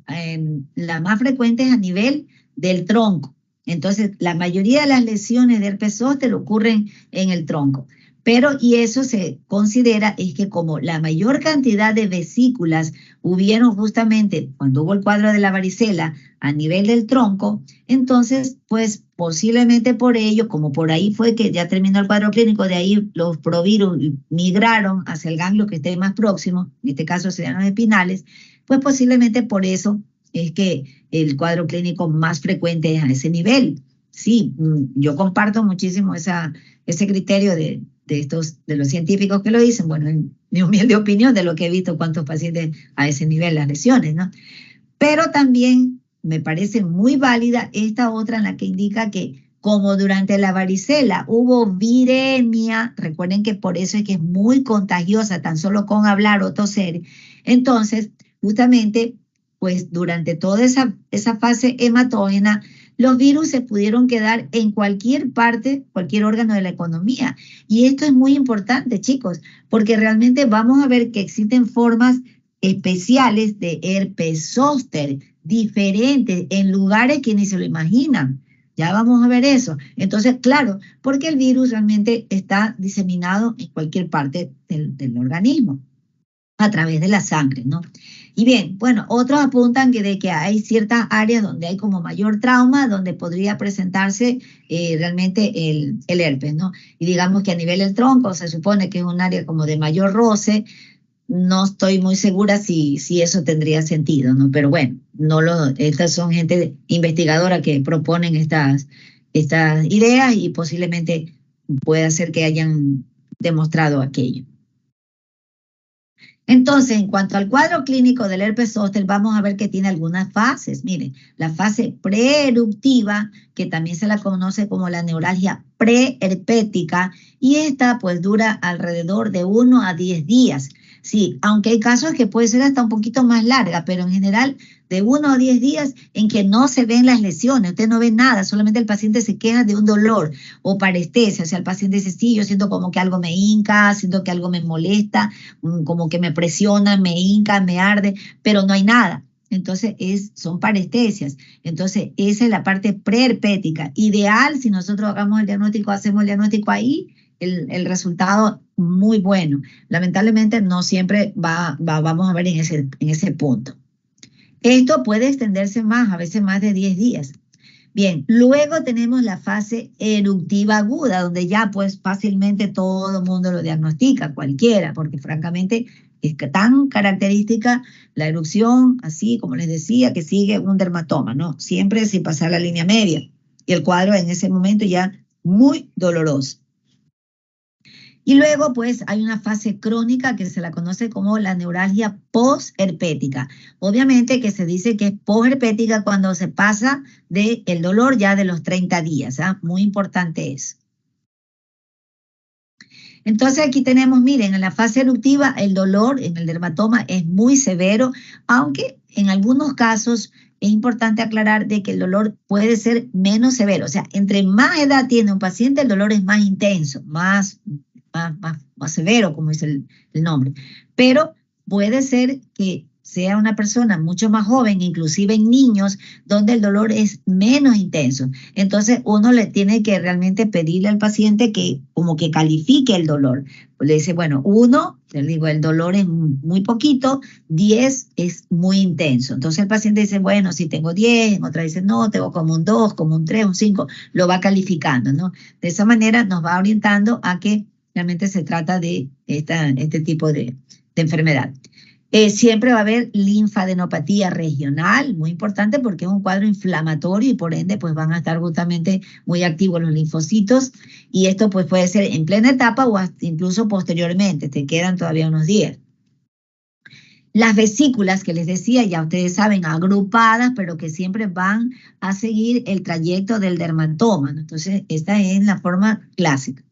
La más frecuente es a nivel del tronco. Entonces, la mayoría de las lesiones de herpes zóster ocurren en el tronco. Pero, y eso se considera, es que como la mayor cantidad de vesículas hubieron justamente cuando hubo el cuadro de la varicela a nivel del tronco, entonces, pues posiblemente por ello, como por ahí fue que ya terminó el cuadro clínico, de ahí los provirus migraron hacia el ganglio que esté más próximo, en este caso serían los espinales, pues posiblemente por eso es que el cuadro clínico más frecuente es a ese nivel. Sí, yo comparto muchísimo ese criterio de los científicos que lo dicen, bueno, en mi humilde opinión de lo que he visto cuántos pacientes a ese nivel las lesiones, ¿no? Pero también me parece muy válida esta otra en la que indica que como durante la varicela hubo viremia, recuerden que por eso es que es muy contagiosa tan solo con hablar o toser, entonces justamente pues durante toda esa fase hematógena los virus se pudieron quedar en cualquier parte, cualquier órgano de la economía. Y esto es muy importante, chicos, porque realmente vamos a ver que existen formas especiales de herpes zóster, diferentes, en lugares que ni se lo imaginan. Ya vamos a ver eso. Entonces, claro, porque el virus realmente está diseminado en cualquier parte del organismo, a través de la sangre, ¿no? Y bien, bueno, otros apuntan de que hay ciertas áreas donde hay como mayor trauma, donde podría presentarse realmente el herpes, ¿no? Y digamos que a nivel del tronco se supone que es un área como de mayor roce. No estoy muy segura si eso tendría sentido, ¿no? Pero bueno, estas son gente investigadora que proponen estas ideas y posiblemente pueda ser que hayan demostrado aquello. Entonces, en cuanto al cuadro clínico del herpes zóster, vamos a ver que tiene algunas fases. Miren, la fase preeruptiva, que también se la conoce como la neuralgia preherpética, y esta pues dura alrededor de 1 a 10 días. Sí, aunque hay casos que puede ser hasta un poquito más larga, pero en general de 1 a 10 días en que no se ven las lesiones, usted no ve nada, solamente el paciente se queja de un dolor o parestesia, o sea, el paciente dice, sí, yo siento como que algo me hinca, siento que algo me molesta, como que me presiona, me hinca, me arde, pero no hay nada. Entonces son parestesias. Entonces esa es la parte preherpética. Ideal, si nosotros hacemos el diagnóstico ahí, el resultado muy bueno. Lamentablemente no siempre vamos a ver en ese punto. Esto puede extenderse más, a veces más de 10 días. Bien, luego tenemos la fase eruptiva aguda, donde ya pues fácilmente todo el mundo lo diagnostica, cualquiera, porque francamente es tan característica la erupción, así como les decía, que sigue un dermatoma, ¿no? Siempre sin pasar la línea media. Y el cuadro en ese momento ya muy doloroso. Y luego, pues, hay una fase crónica que se la conoce como la neuralgia posherpética. Obviamente que se dice que es posherpética cuando se pasa del dolor ya de los 30 días. ¿Ah? Muy importante eso. Entonces aquí tenemos, miren, en la fase eruptiva el dolor en el dermatoma es muy severo, aunque en algunos casos es importante aclarar de que el dolor puede ser menos severo. O sea, entre más edad tiene un paciente, el dolor es más intenso, más severo, como dice el nombre. Pero puede ser que sea una persona mucho más joven, inclusive en niños, donde el dolor es menos intenso. Entonces uno le tiene que realmente pedirle al paciente que como que califique el dolor. Le dice, bueno, 1, le digo, el dolor es muy poquito, 10 es muy intenso. Entonces el paciente dice, bueno, si tengo 10, en otra dice, no, tengo como un 2, como un 3, un 5, lo va calificando, ¿no? De esa manera nos va orientando a que realmente se trata de este tipo de enfermedad. Siempre va a haber linfadenopatía regional, muy importante porque es un cuadro inflamatorio y por ende pues van a estar justamente muy activos los linfocitos y esto pues puede ser en plena etapa o incluso posteriormente, te quedan todavía unos días. Las vesículas que les decía, ya ustedes saben, agrupadas, pero que siempre van a seguir el trayecto del dermatoma, ¿no? Entonces esta es la forma clásica.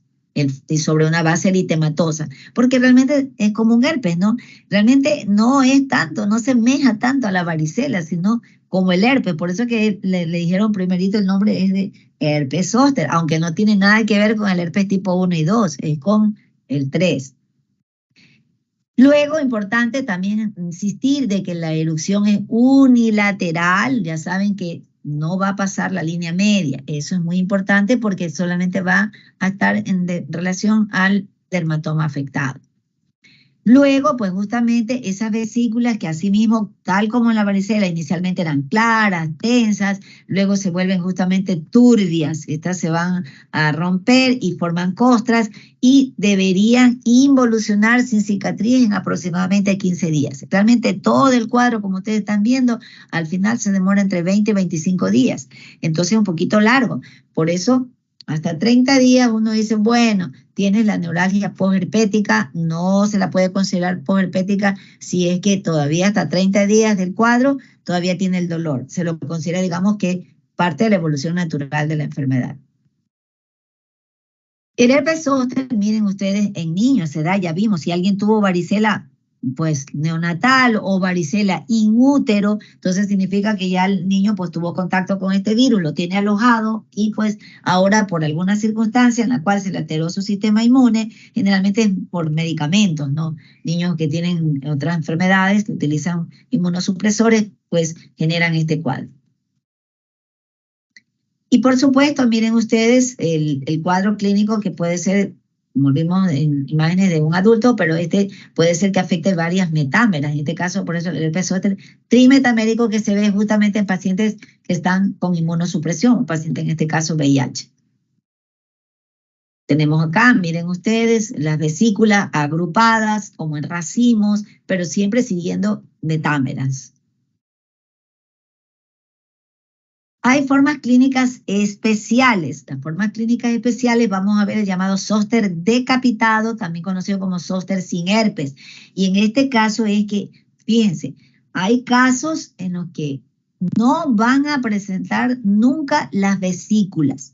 Sobre una base eritematosa, porque realmente es como un herpes, ¿no? Realmente no es tanto, no se semeja tanto a la varicela, sino como el herpes, por eso que le dijeron primerito el nombre es de herpes zóster, aunque no tiene nada que ver con el herpes tipo 1 y 2, es con el 3. Luego, importante también insistir de que la erupción es unilateral, ya saben que no va a pasar la línea media. Eso es muy importante porque solamente va a estar en relación al dermatoma afectado. Luego, pues justamente esas vesículas que asimismo, tal como en la varicela, inicialmente eran claras, tensas, luego se vuelven justamente turbias, estas se van a romper y forman costras y deberían involucionar sin cicatriz en aproximadamente 15 días. Realmente todo el cuadro, como ustedes están viendo, al final se demora entre 20 y 25 días, entonces es un poquito largo. Por eso, hasta 30 días uno dice, bueno, tienes la neuralgia posherpética, no se la puede considerar posherpética si es que todavía hasta 30 días del cuadro todavía tiene el dolor. Se lo considera, digamos, que parte de la evolución natural de la enfermedad. El herpes zóster, miren ustedes, en niños, esa edad ya vimos, si alguien tuvo varicela pues neonatal o varicela in útero, entonces significa que ya el niño pues tuvo contacto con este virus, lo tiene alojado y pues ahora por alguna circunstancia en la cual se le alteró su sistema inmune, generalmente es por medicamentos, ¿no? Niños que tienen otras enfermedades, que utilizan inmunosupresores, pues generan este cuadro. Y por supuesto, miren ustedes el cuadro clínico que puede ser, como vimos en imágenes de un adulto, pero este puede ser que afecte varias metámeras. En este caso, por eso el herpes zóster trimetamérico que se ve justamente en pacientes que están con inmunosupresión, un paciente en este caso VIH. Tenemos acá, miren ustedes, las vesículas agrupadas como en racimos, pero siempre siguiendo metámeras. Hay formas clínicas especiales. Las formas clínicas especiales vamos a ver el llamado zóster decapitado, también conocido como zóster sin herpes. Y en este caso es que, fíjense, hay casos en los que no van a presentar nunca las vesículas,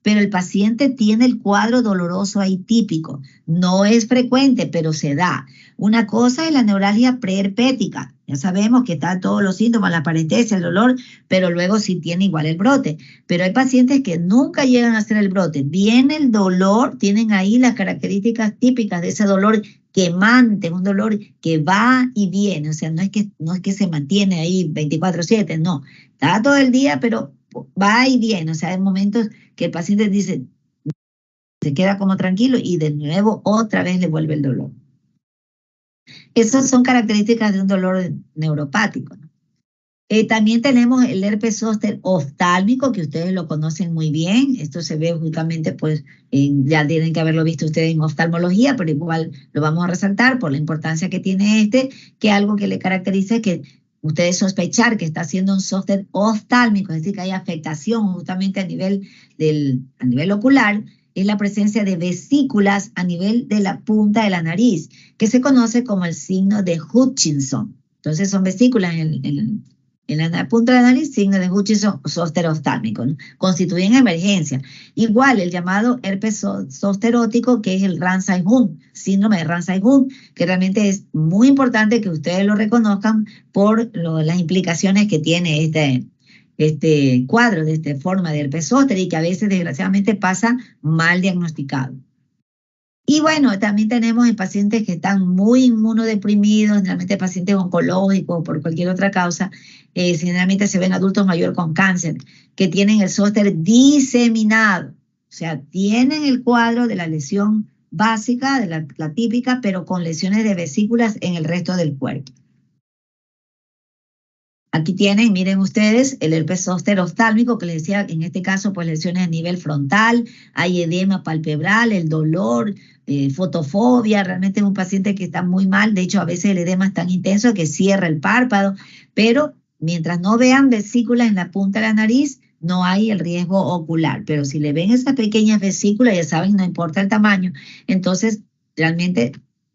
pero el paciente tiene el cuadro doloroso ahí típico. No es frecuente, pero se da. Una cosa es la neuralgia preherpética. Ya sabemos que están todos los síntomas, la paresthesia, el dolor, pero luego sí tiene igual el brote. Pero hay pacientes que nunca llegan a hacer el brote. Viene el dolor, tienen ahí las características típicas de ese dolor quemante, un dolor que va y viene. O sea, no es que se mantiene ahí 24/7, no. Está todo el día, pero va y viene. O sea, hay momentos que el paciente dice, se queda como tranquilo y de nuevo otra vez le vuelve el dolor. Esas son características de un dolor neuropático, ¿no? También tenemos el herpes zóster oftálmico, que ustedes lo conocen muy bien. Esto se ve justamente, pues, ya tienen que haberlo visto ustedes en oftalmología, pero igual lo vamos a resaltar por la importancia que tiene que algo que le caracteriza es que ustedes sospechar que está haciendo un zóster oftálmico, es decir, que hay afectación justamente a nivel ocular, es la presencia de vesículas a nivel de la punta de la nariz, que se conoce como el signo de Hutchinson. Entonces son vesículas en la punta de la nariz, signo de Hutchinson, zóster oftálmico, ¿no? Constituyen emergencia. Igual el llamado herpes zósterótico, que es el Ramsay-Hunt, síndrome de Ramsay-Hunt, que realmente es muy importante que ustedes lo reconozcan por las implicaciones que tiene este cuadro de esta forma de herpes zóster y que a veces desgraciadamente pasa mal diagnosticado. Y bueno, también tenemos en pacientes que están muy inmunodeprimidos, generalmente pacientes oncológicos por cualquier otra causa, generalmente se ven adultos mayores con cáncer, que tienen el zóster diseminado, o sea, tienen el cuadro de la lesión básica, de la típica, pero con lesiones de vesículas en el resto del cuerpo. Aquí tienen, miren ustedes, el herpes zóster oftálmico, que les decía, en este caso, pues lesiones a nivel frontal, hay edema palpebral, el dolor, fotofobia, realmente es un paciente que está muy mal, de hecho a veces el edema es tan intenso que cierra el párpado, pero mientras no vean vesículas en la punta de la nariz, no hay el riesgo ocular, pero si le ven esas pequeñas vesículas, ya saben, no importa el tamaño, entonces realmente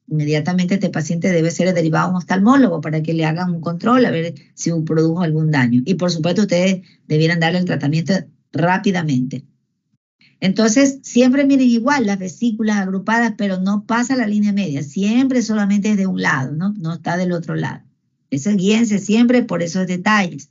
inmediatamente este paciente debe ser derivado a un oftalmólogo para que le hagan un control a ver si produjo algún daño. Y por supuesto ustedes debieran darle el tratamiento rápidamente. Entonces siempre miren igual las vesículas agrupadas, pero no pasa la línea media, siempre solamente es de un lado, no está del otro lado. Eso guíense siempre por esos detalles.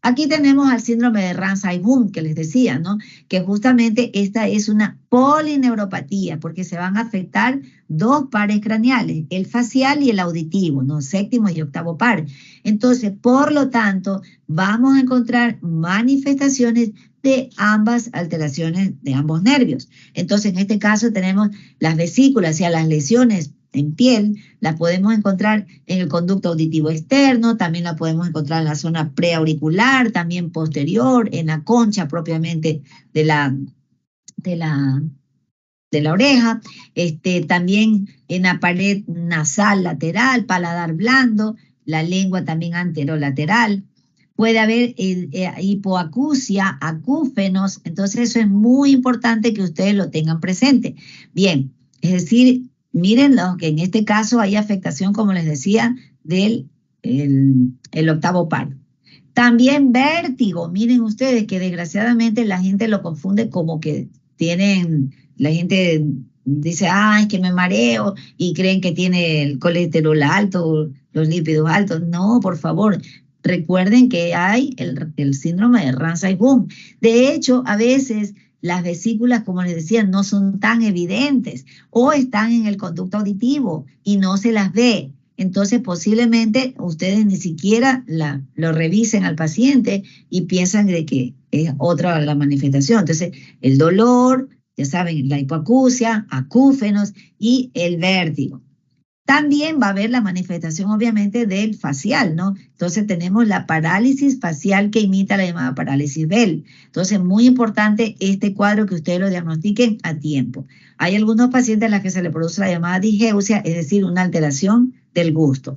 Aquí tenemos al síndrome de Ramsay-Hunt, que les decía, ¿no? Que justamente esta es una polineuropatía, porque se van a afectar dos pares craneales, el facial y el auditivo, ¿no? Séptimo y octavo par. Entonces, por lo tanto, vamos a encontrar manifestaciones de ambas alteraciones de ambos nervios. Entonces, en este caso tenemos las vesículas, o sea, las lesiones en piel, las podemos encontrar en el conducto auditivo externo, también la podemos encontrar en la zona preauricular, también posterior, en la concha propiamente de la oreja, también en la pared nasal lateral, paladar blando, la lengua también anterolateral. Puede haber hipoacusia, acúfenos, entonces eso es muy importante que ustedes lo tengan presente. Bien, es decir, miren que en este caso hay afectación, como les decía, del el octavo par. También vértigo, miren ustedes que desgraciadamente la gente lo confunde como que tienen, la gente dice, es que me mareo y creen que tiene el colesterol alto, los lípidos altos. No, por favor, recuerden que hay el síndrome de Ramsay-Hunt. De hecho, a veces las vesículas, como les decía, no son tan evidentes o están en el conducto auditivo y no se las ve. Entonces, posiblemente ustedes ni siquiera lo revisen al paciente y piensan de que es otra la manifestación. Entonces, el dolor, ya saben, la hipoacusia, acúfenos y el vértigo. También va a haber la manifestación, obviamente, del facial, ¿no? Entonces, tenemos la parálisis facial que imita la llamada parálisis Bell. Entonces, muy importante este cuadro que ustedes lo diagnostiquen a tiempo. Hay algunos pacientes a los que se le produce la llamada digeusia, es decir, una alteración del gusto.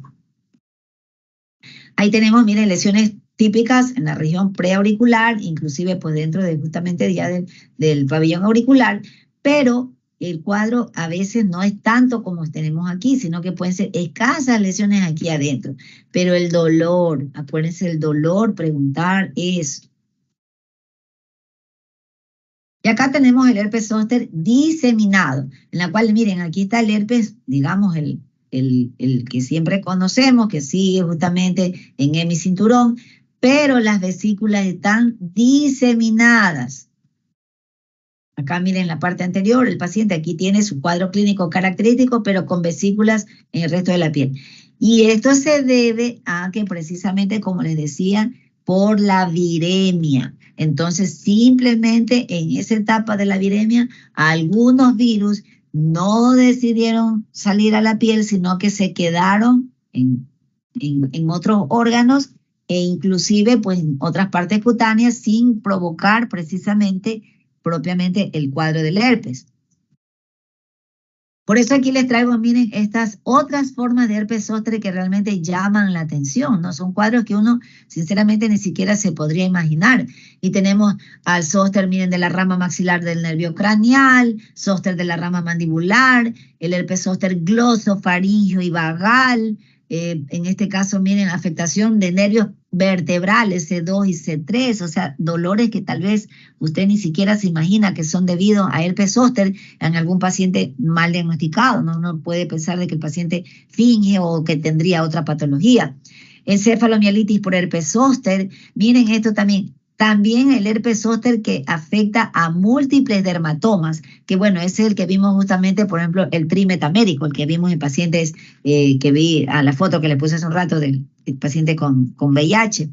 Ahí tenemos, miren, lesiones típicas en la región preauricular, inclusive pues dentro de justamente ya del pabellón auricular, pero el cuadro a veces no es tanto como tenemos aquí, sino que pueden ser escasas lesiones aquí adentro. Pero el dolor, acuérdense, el dolor, preguntar es. Y acá tenemos el herpes zóster diseminado, en la cual, miren, aquí está el herpes, digamos, el que siempre conocemos, que sigue justamente en hemicinturón, pero las vesículas están diseminadas. Acá miren la parte anterior, el paciente aquí tiene su cuadro clínico característico, pero con vesículas en el resto de la piel. Y esto se debe a que precisamente, como les decía, por la viremia. Entonces, simplemente en esa etapa de la viremia, algunos virus no decidieron salir a la piel, sino que se quedaron en otros órganos e inclusive pues, en otras partes cutáneas sin provocar precisamente propiamente el cuadro del herpes. Por eso aquí les traigo, miren, estas otras formas de herpes zóster que realmente llaman la atención, ¿no? Son cuadros que uno, sinceramente, ni siquiera se podría imaginar. Y tenemos al zóster, miren, de la rama maxilar del nervio craneal, zóster de la rama mandibular, el herpes zóster glosofaringeo y vagal. En este caso, miren, afectación de nervios vertebrales, C2 y C3, o sea, dolores que tal vez usted ni siquiera se imagina que son debido a herpes zóster en algún paciente mal diagnosticado, ¿no? Uno puede pensar de que el paciente finge o que tendría otra patología. Encefalomielitis por herpes zóster, miren esto también. También el herpes zóster que afecta a múltiples dermatomas, que bueno, ese es el que vimos justamente, por ejemplo, el trimetamérico, el que vimos en pacientes que vi a la foto que le puse hace un rato del paciente con VIH.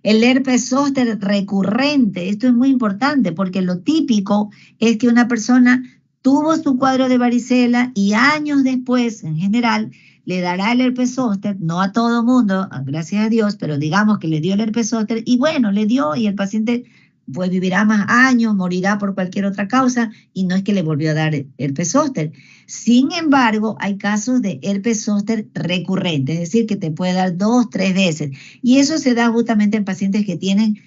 El herpes zóster recurrente, esto es muy importante porque lo típico es que una persona tuvo su cuadro de varicela y años después, en general, le dará el herpes zóster, no a todo mundo, gracias a Dios, pero digamos que le dio el herpes zóster y bueno, le dio y el paciente pues vivirá más años, morirá por cualquier otra causa y no es que le volvió a dar herpes zóster. Sin embargo, hay casos de herpes zóster recurrente, es decir, que te puede dar 2, 3 veces. Y eso se da justamente en pacientes que tienen,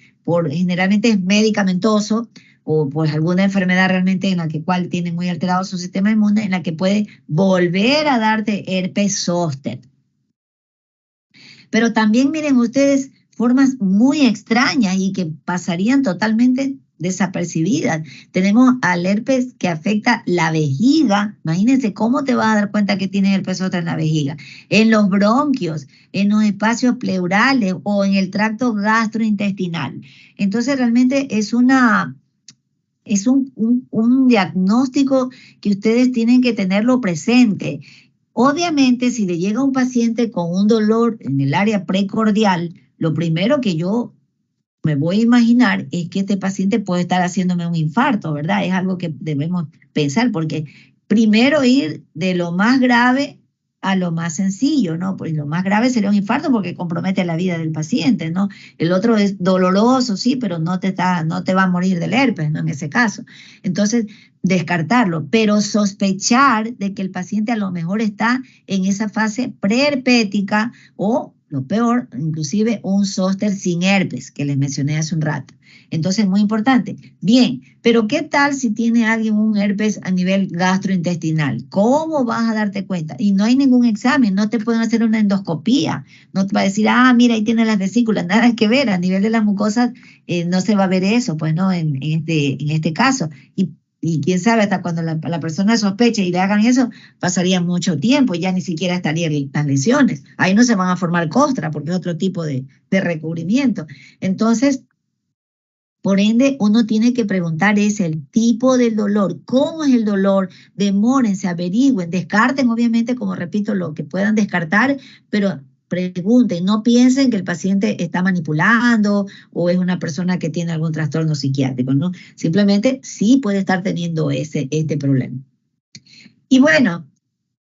generalmente es medicamentoso, o pues alguna enfermedad realmente en la cual tiene muy alterado su sistema inmune, en la que puede volver a darte herpes zóster. Pero también miren ustedes formas muy extrañas y que pasarían totalmente desapercibidas. Tenemos al herpes que afecta la vejiga. Imagínense cómo te vas a dar cuenta que tienes herpes zóster en la vejiga, en los bronquios, en los espacios pleurales o en el tracto gastrointestinal. Entonces realmente es un diagnóstico que ustedes tienen que tenerlo presente. Obviamente, si le llega a un paciente con un dolor en el área precordial, lo primero que yo me voy a imaginar es que este paciente puede estar haciéndome un infarto, ¿verdad? Es algo que debemos pensar, porque primero ir de lo más grave a lo más sencillo, ¿no? Pues lo más grave sería un infarto porque compromete la vida del paciente, ¿no? El otro es doloroso, sí, pero no te va a morir del herpes, ¿no? En ese caso. Entonces, descartarlo, pero sospechar de que el paciente a lo mejor está en esa fase preherpética o, lo peor, inclusive un zóster sin herpes, que les mencioné hace un rato. Entonces, muy importante. Bien, pero ¿qué tal si tiene alguien un herpes a nivel gastrointestinal? ¿Cómo vas a darte cuenta? Y no hay ningún examen, no te pueden hacer una endoscopía, no te va a decir, mira, ahí tiene las vesículas, nada que ver, a nivel de las mucosas no se va a ver eso, pues no, en este caso. Y quién sabe, hasta cuando la persona sospeche y le hagan eso, pasaría mucho tiempo y ya ni siquiera estarían las lesiones. Ahí no se van a formar costras porque es otro tipo de recubrimiento. Entonces, por ende, uno tiene que preguntar es el tipo del dolor, cómo es el dolor, demórense, averigüen, descarten obviamente, como repito, lo que puedan descartar, pero pregunten, no piensen que el paciente está manipulando o es una persona que tiene algún trastorno psiquiátrico, ¿no? Simplemente sí puede estar teniendo este problema. Y bueno,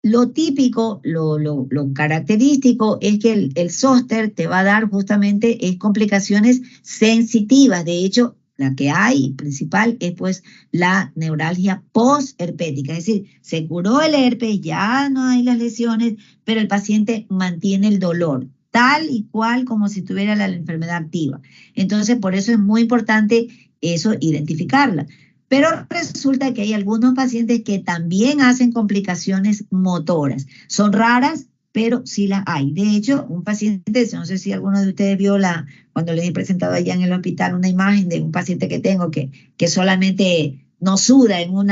lo típico, lo característico es que el zóster te va a dar justamente complicaciones sensitivas. De hecho, la que hay principal es pues la neuralgia postherpética, es decir, se curó el herpes, ya no hay las lesiones, pero el paciente mantiene el dolor, tal y cual como si tuviera la enfermedad activa. Entonces, por eso es muy importante eso, identificarla. Pero resulta que hay algunos pacientes que también hacen complicaciones motoras. Son raras, pero sí las hay. De hecho, un paciente, no sé si alguno de ustedes vio cuando les he presentado allá en el hospital una imagen de un paciente que tengo que solamente no suda en un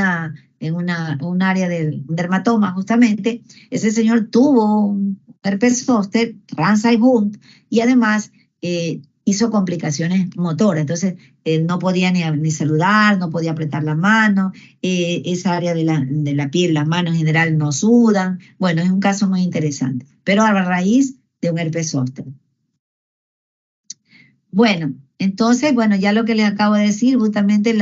área del dermatoma, justamente. Ese señor tuvo un herpes zóster, Ramsay Hunt, y además hizo complicaciones motoras. Entonces, no podía ni saludar, no podía apretar la mano, esa área de la piel, las manos en general no sudan. Bueno, es un caso muy interesante, pero a raíz de un herpes zóster. Bueno, entonces, ya lo que les acabo de decir, justamente en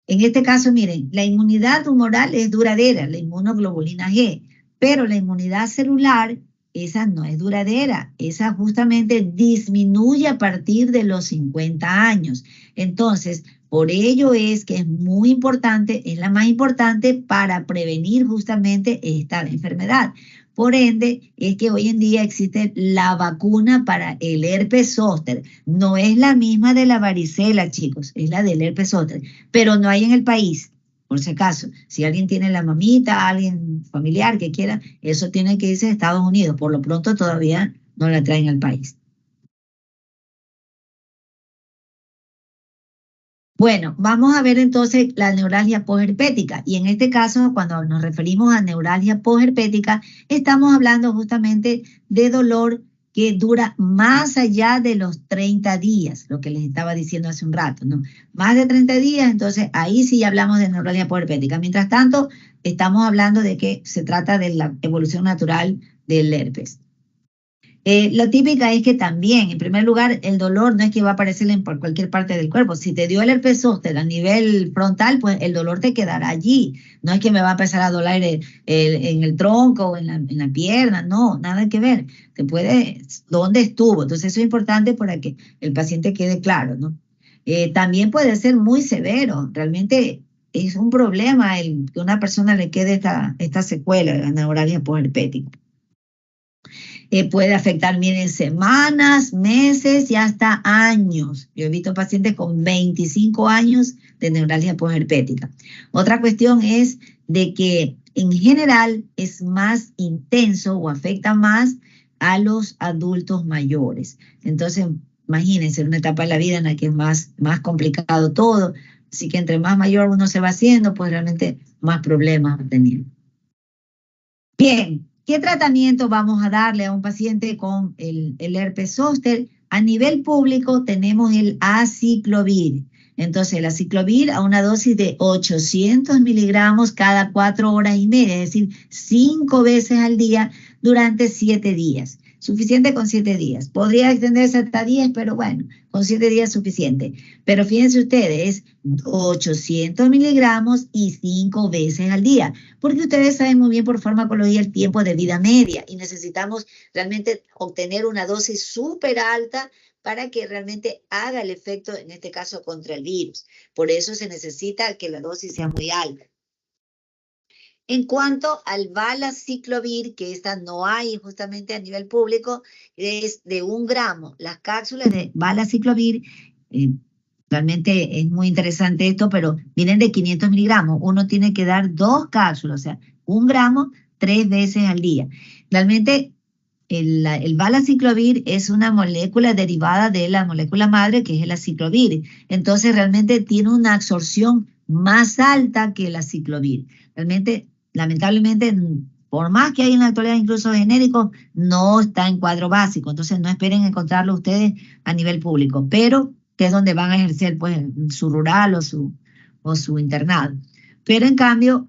este caso, miren, la inmunidad humoral es duradera, la inmunoglobulina G, pero la inmunidad celular, esa no es duradera, esa justamente disminuye a partir de los 50 años. Entonces, por ello es que es muy importante, es la más importante para prevenir justamente esta enfermedad. Por ende, es que hoy en día existe la vacuna para el herpes zóster. No es la misma de la varicela, chicos, es la del herpes zóster, pero no hay en el país. Por si acaso, si alguien tiene la mamita, alguien familiar que quiera, eso tiene que irse a Estados Unidos. Por lo pronto todavía no la traen al país. Bueno, vamos a ver entonces la neuralgia posherpética. Y en este caso, cuando nos referimos a neuralgia posherpética, estamos hablando justamente de dolor que dura más allá de los 30 días, lo que les estaba diciendo hace un rato, ¿no? Más de 30 días, entonces ahí sí hablamos de neuralgia posherpética. Mientras tanto, estamos hablando de que se trata de la evolución natural del herpes. La típica es que también, en primer lugar, el dolor no es que va a aparecer por cualquier parte del cuerpo. Si te dio el herpes zóster a nivel frontal, pues el dolor te quedará allí. No es que me va a empezar a doler en el tronco o en la pierna, no, nada que ver. ¿Dónde estuvo? Entonces eso es importante para que el paciente quede claro, ¿no? También puede ser muy severo. Realmente es un problema que una persona le quede esta secuela de la neuralgia posherpética. Puede afectar, miren, semanas, meses y hasta años. Yo he visto pacientes con 25 años de neuralgia posherpética. Otra cuestión es de que en general es más intenso o afecta más a los adultos mayores. Entonces, imagínense, una etapa de la vida en la que es más complicado todo, así que entre más mayor uno se va haciendo, pues realmente más problemas va a tener. Bien, ¿qué tratamiento vamos a darle a un paciente con el herpes zóster? A nivel público tenemos el aciclovir. Entonces, el aciclovir a una dosis de 800 miligramos cada 4 horas y media, es decir, 5 veces al día durante 7 días. Suficiente con 7 días. Podría extenderse hasta 10, pero bueno, con 7 días es suficiente. Pero fíjense ustedes, 800 miligramos y 5 veces al día, porque ustedes saben muy bien por farmacología el tiempo de vida media y necesitamos realmente obtener una dosis súper alta para que realmente haga el efecto, en este caso, contra el virus. Por eso se necesita que la dosis sea muy alta. En cuanto al valaciclovir, que esta no hay justamente a nivel público, es de 1 gramo. Las cápsulas de valaciclovir, realmente es muy interesante esto, pero vienen de 500 miligramos. Uno tiene que dar 2 cápsulas, o sea, 1 gramo 3 veces al día. Realmente el valaciclovir es una molécula derivada de la molécula madre, que es el aciclovir. Entonces, realmente tiene una absorción más alta que el aciclovir. Realmente, lamentablemente, por más que hay en la actualidad incluso genéricos, no está en cuadro básico. Entonces, no esperen encontrarlo ustedes a nivel público, pero que es donde van a ejercer pues, su rural o su internado. Pero en cambio,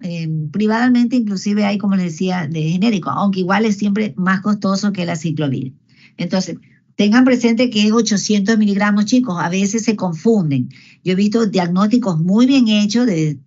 privadamente inclusive hay, como les decía, de genérico, aunque igual es siempre más costoso que el aciclovir. Entonces, tengan presente que es 800 miligramos, chicos, a veces se confunden. Yo he visto diagnósticos muy bien hechos de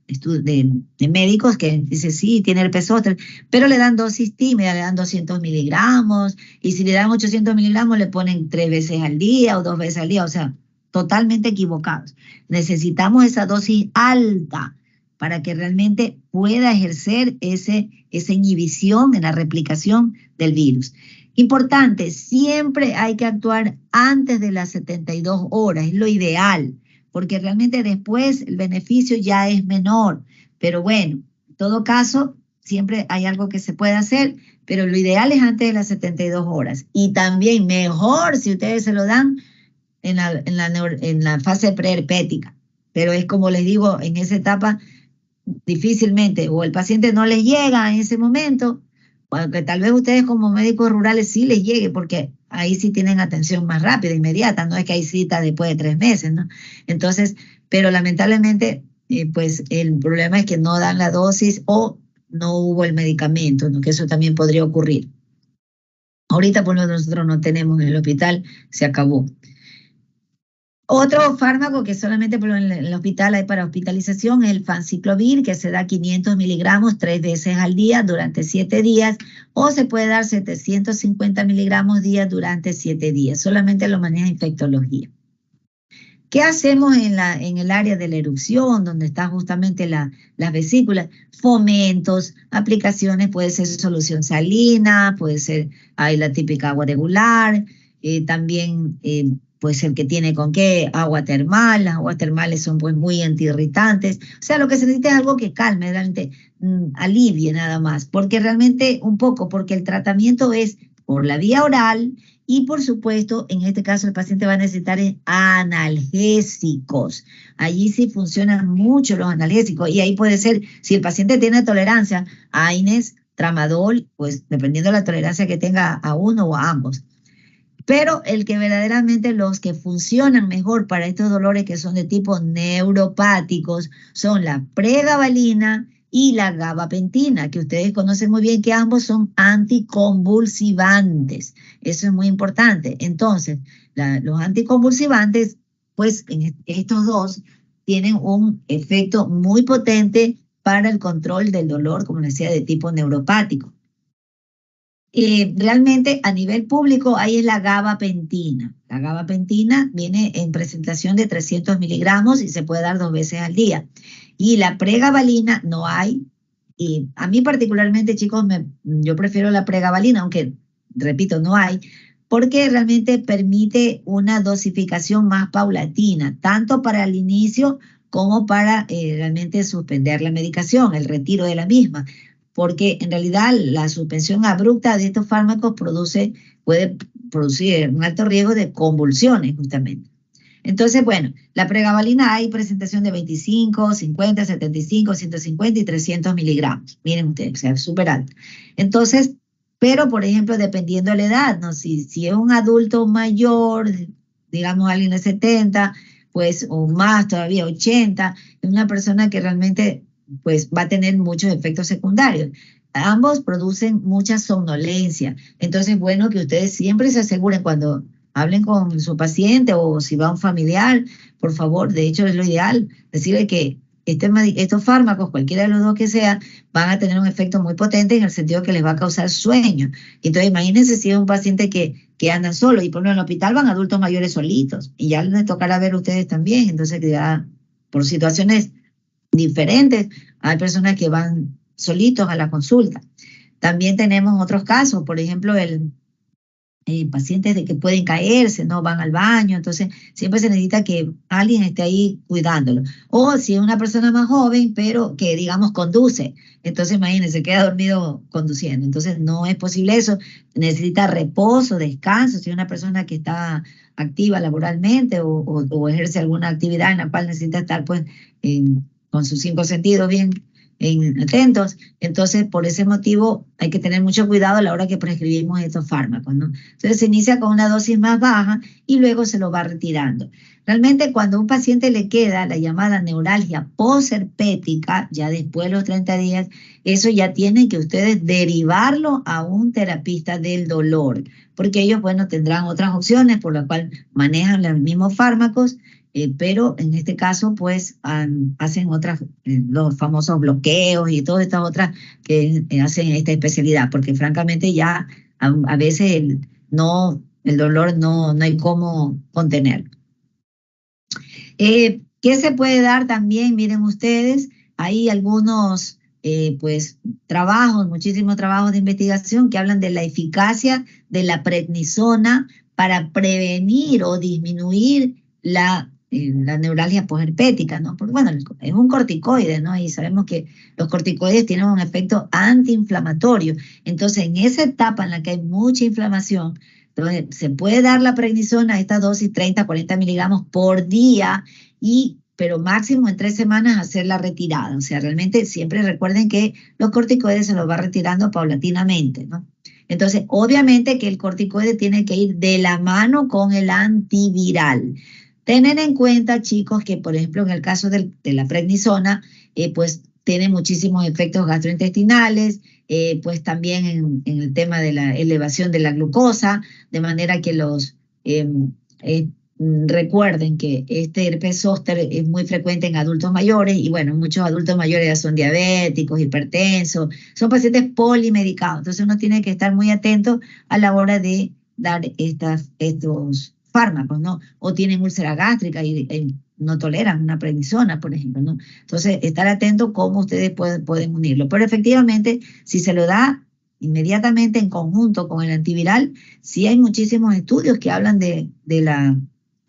médicos que dicen, sí, tiene herpes zóster, pero le dan dosis tímida, le dan 200 miligramos, y si le dan 800 miligramos le ponen 3 veces al día o 2 veces al día, o sea, totalmente equivocados. Necesitamos esa dosis alta para que realmente pueda ejercer esa inhibición en la replicación del virus. Importante, siempre hay que actuar antes de las 72 horas, es lo ideal, porque realmente después el beneficio ya es menor. Pero bueno, en todo caso, siempre hay algo que se puede hacer, pero lo ideal es antes de las 72 horas. Y también mejor si ustedes se lo dan en la fase preherpética. Pero es como les digo, en esa etapa difícilmente, o el paciente no les llega en ese momento, o que tal vez ustedes como médicos rurales sí les llegue, porque ahí sí tienen atención más rápida, inmediata, no es que hay cita después de 3 meses, ¿no? Entonces, pero lamentablemente, pues el problema es que no dan la dosis o no hubo el medicamento, ¿no? Que eso también podría ocurrir. Ahorita, pues nosotros no tenemos en el hospital, se acabó. Otro fármaco que solamente en el hospital hay para hospitalización es el fanciclovir, que se da 500 miligramos 3 veces al día durante 7 días, o se puede dar 750 miligramos día durante 7 días. Solamente lo maneja infectología. ¿Qué hacemos en el área de la erupción, donde está justamente las vesículas? Fomentos, aplicaciones, puede ser solución salina, puede ser hay la típica agua regular, también puede ser que tiene con qué agua termal. Las aguas termales son pues muy antiirritantes. O sea, lo que se necesita es algo que calme, realmente alivie nada más, porque realmente porque el tratamiento es por la vía oral. Y por supuesto, en este caso el paciente va a necesitar analgésicos. Allí sí funcionan mucho los analgésicos. Y ahí puede ser, si el paciente tiene tolerancia a AINES, tramadol, pues dependiendo de la tolerancia que tenga a uno o a ambos. Pero el que verdaderamente los que funcionan mejor para estos dolores que son de tipo neuropáticos son la pregabalina y la gabapentina, que ustedes conocen muy bien que ambos son anticonvulsivantes. Eso es muy importante. Entonces, los anticonvulsivantes, pues estos dos tienen un efecto muy potente para el control del dolor, como les decía, de tipo neuropático. Realmente a nivel público ahí es la gabapentina. La gabapentina viene en presentación de 300 miligramos y se puede dar 2 veces al día. Y la pregabalina no hay. Y a mí particularmente, chicos, yo prefiero la pregabalina, aunque, repito, no hay, porque realmente permite una dosificación más paulatina, tanto para el inicio como para realmente suspender la medicación, el retiro de la misma. Porque en realidad la suspensión abrupta de estos fármacos produce puede producir un alto riesgo de convulsiones justamente. Entonces, bueno, la pregabalina hay presentación de 25, 50, 75, 150 y 300 miligramos. Miren ustedes, o sea, es súper alto. Entonces, pero por ejemplo, dependiendo de la edad, ¿no? Si es un adulto mayor, digamos alguien de 70, pues, o más todavía, 80, es una persona que realmente, pues, va a tener muchos efectos secundarios. Ambos producen mucha somnolencia. Entonces, bueno, que ustedes siempre se aseguren cuando hablen con su paciente o si va un familiar, por favor, de hecho es lo ideal, decirle que estos fármacos, cualquiera de los dos que sea, van a tener un efecto muy potente en el sentido que les va a causar sueño. Entonces, imagínense si es un paciente que anda solo y por ejemplo en el hospital van adultos mayores solitos y ya les tocará ver ustedes también. Entonces, ya por situaciones diferentes, hay personas que van solitos a la consulta. También tenemos otros casos, por ejemplo, pacientes de que pueden caerse, no van al baño, entonces siempre se necesita que alguien esté ahí cuidándolo. O si es una persona más joven, pero que digamos conduce, entonces imagínense, queda dormido conduciendo, entonces no es posible eso, necesita reposo, descanso, si es una persona que está activa laboralmente o ejerce alguna actividad en la cual necesita estar pues con sus 5 sentidos bien atentos. Entonces, por ese motivo, hay que tener mucho cuidado a la hora que prescribimos estos fármacos, ¿no? Entonces, se inicia con una dosis más baja y luego se lo va retirando. Realmente, cuando a un paciente le queda la llamada neuralgia posherpética, ya después de los 30 días, eso ya tienen que ustedes derivarlo a un terapista del dolor, porque ellos, bueno, tendrán otras opciones por las cuales manejan los mismos fármacos, pero en este caso, pues, hacen otras, los famosos bloqueos y todas estas otras que hacen esta especialidad, porque francamente ya a veces el dolor no hay cómo contenerlo. ¿Qué se puede dar también? Miren ustedes, hay algunos pues trabajos, muchísimos trabajos de investigación que hablan de la eficacia de la prednisona para prevenir o disminuir la neuralgia posherpética, ¿no? Porque, bueno, es un corticoide, ¿no? Y sabemos que los corticoides tienen un efecto antiinflamatorio. Entonces, en esa etapa en la que hay mucha inflamación, entonces se puede dar la prednisona, esta dosis 30, 40 miligramos por día, pero máximo en 3 semanas hacer la retirada. O sea, realmente siempre recuerden que los corticoides se los va retirando paulatinamente, ¿no? Entonces, obviamente que el corticoide tiene que ir de la mano con el antiviral. Tener en cuenta, chicos, que por ejemplo en el caso de la prednisona, pues tiene muchísimos efectos gastrointestinales, pues también en el tema de la elevación de la glucosa, de manera que recuerden que este herpes zóster es muy frecuente en adultos mayores y bueno, muchos adultos mayores ya son diabéticos, hipertensos, son pacientes polimedicados, entonces uno tiene que estar muy atento a la hora de dar estos fármacos, ¿no? O tienen úlcera gástrica y no toleran una prednisona, por ejemplo, ¿no? Entonces, estar atento cómo ustedes pueden unirlo. Pero efectivamente, si se lo da inmediatamente en conjunto con el antiviral, sí hay muchísimos estudios que hablan de la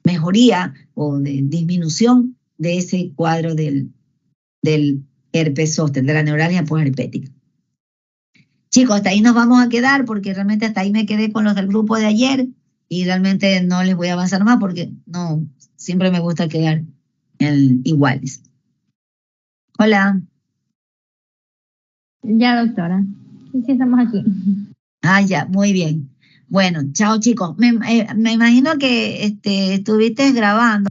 mejoría o de disminución de ese cuadro del herpes zóster, de la neuralgia posherpética. Chicos, hasta ahí nos vamos a quedar porque realmente hasta ahí me quedé con los del grupo de ayer y realmente no les voy a avanzar más porque no, siempre me gusta quedar iguales. Hola. Ya, doctora. Sí, estamos aquí. Ya, muy bien. Bueno, chao chicos. Me imagino que estuviste grabando.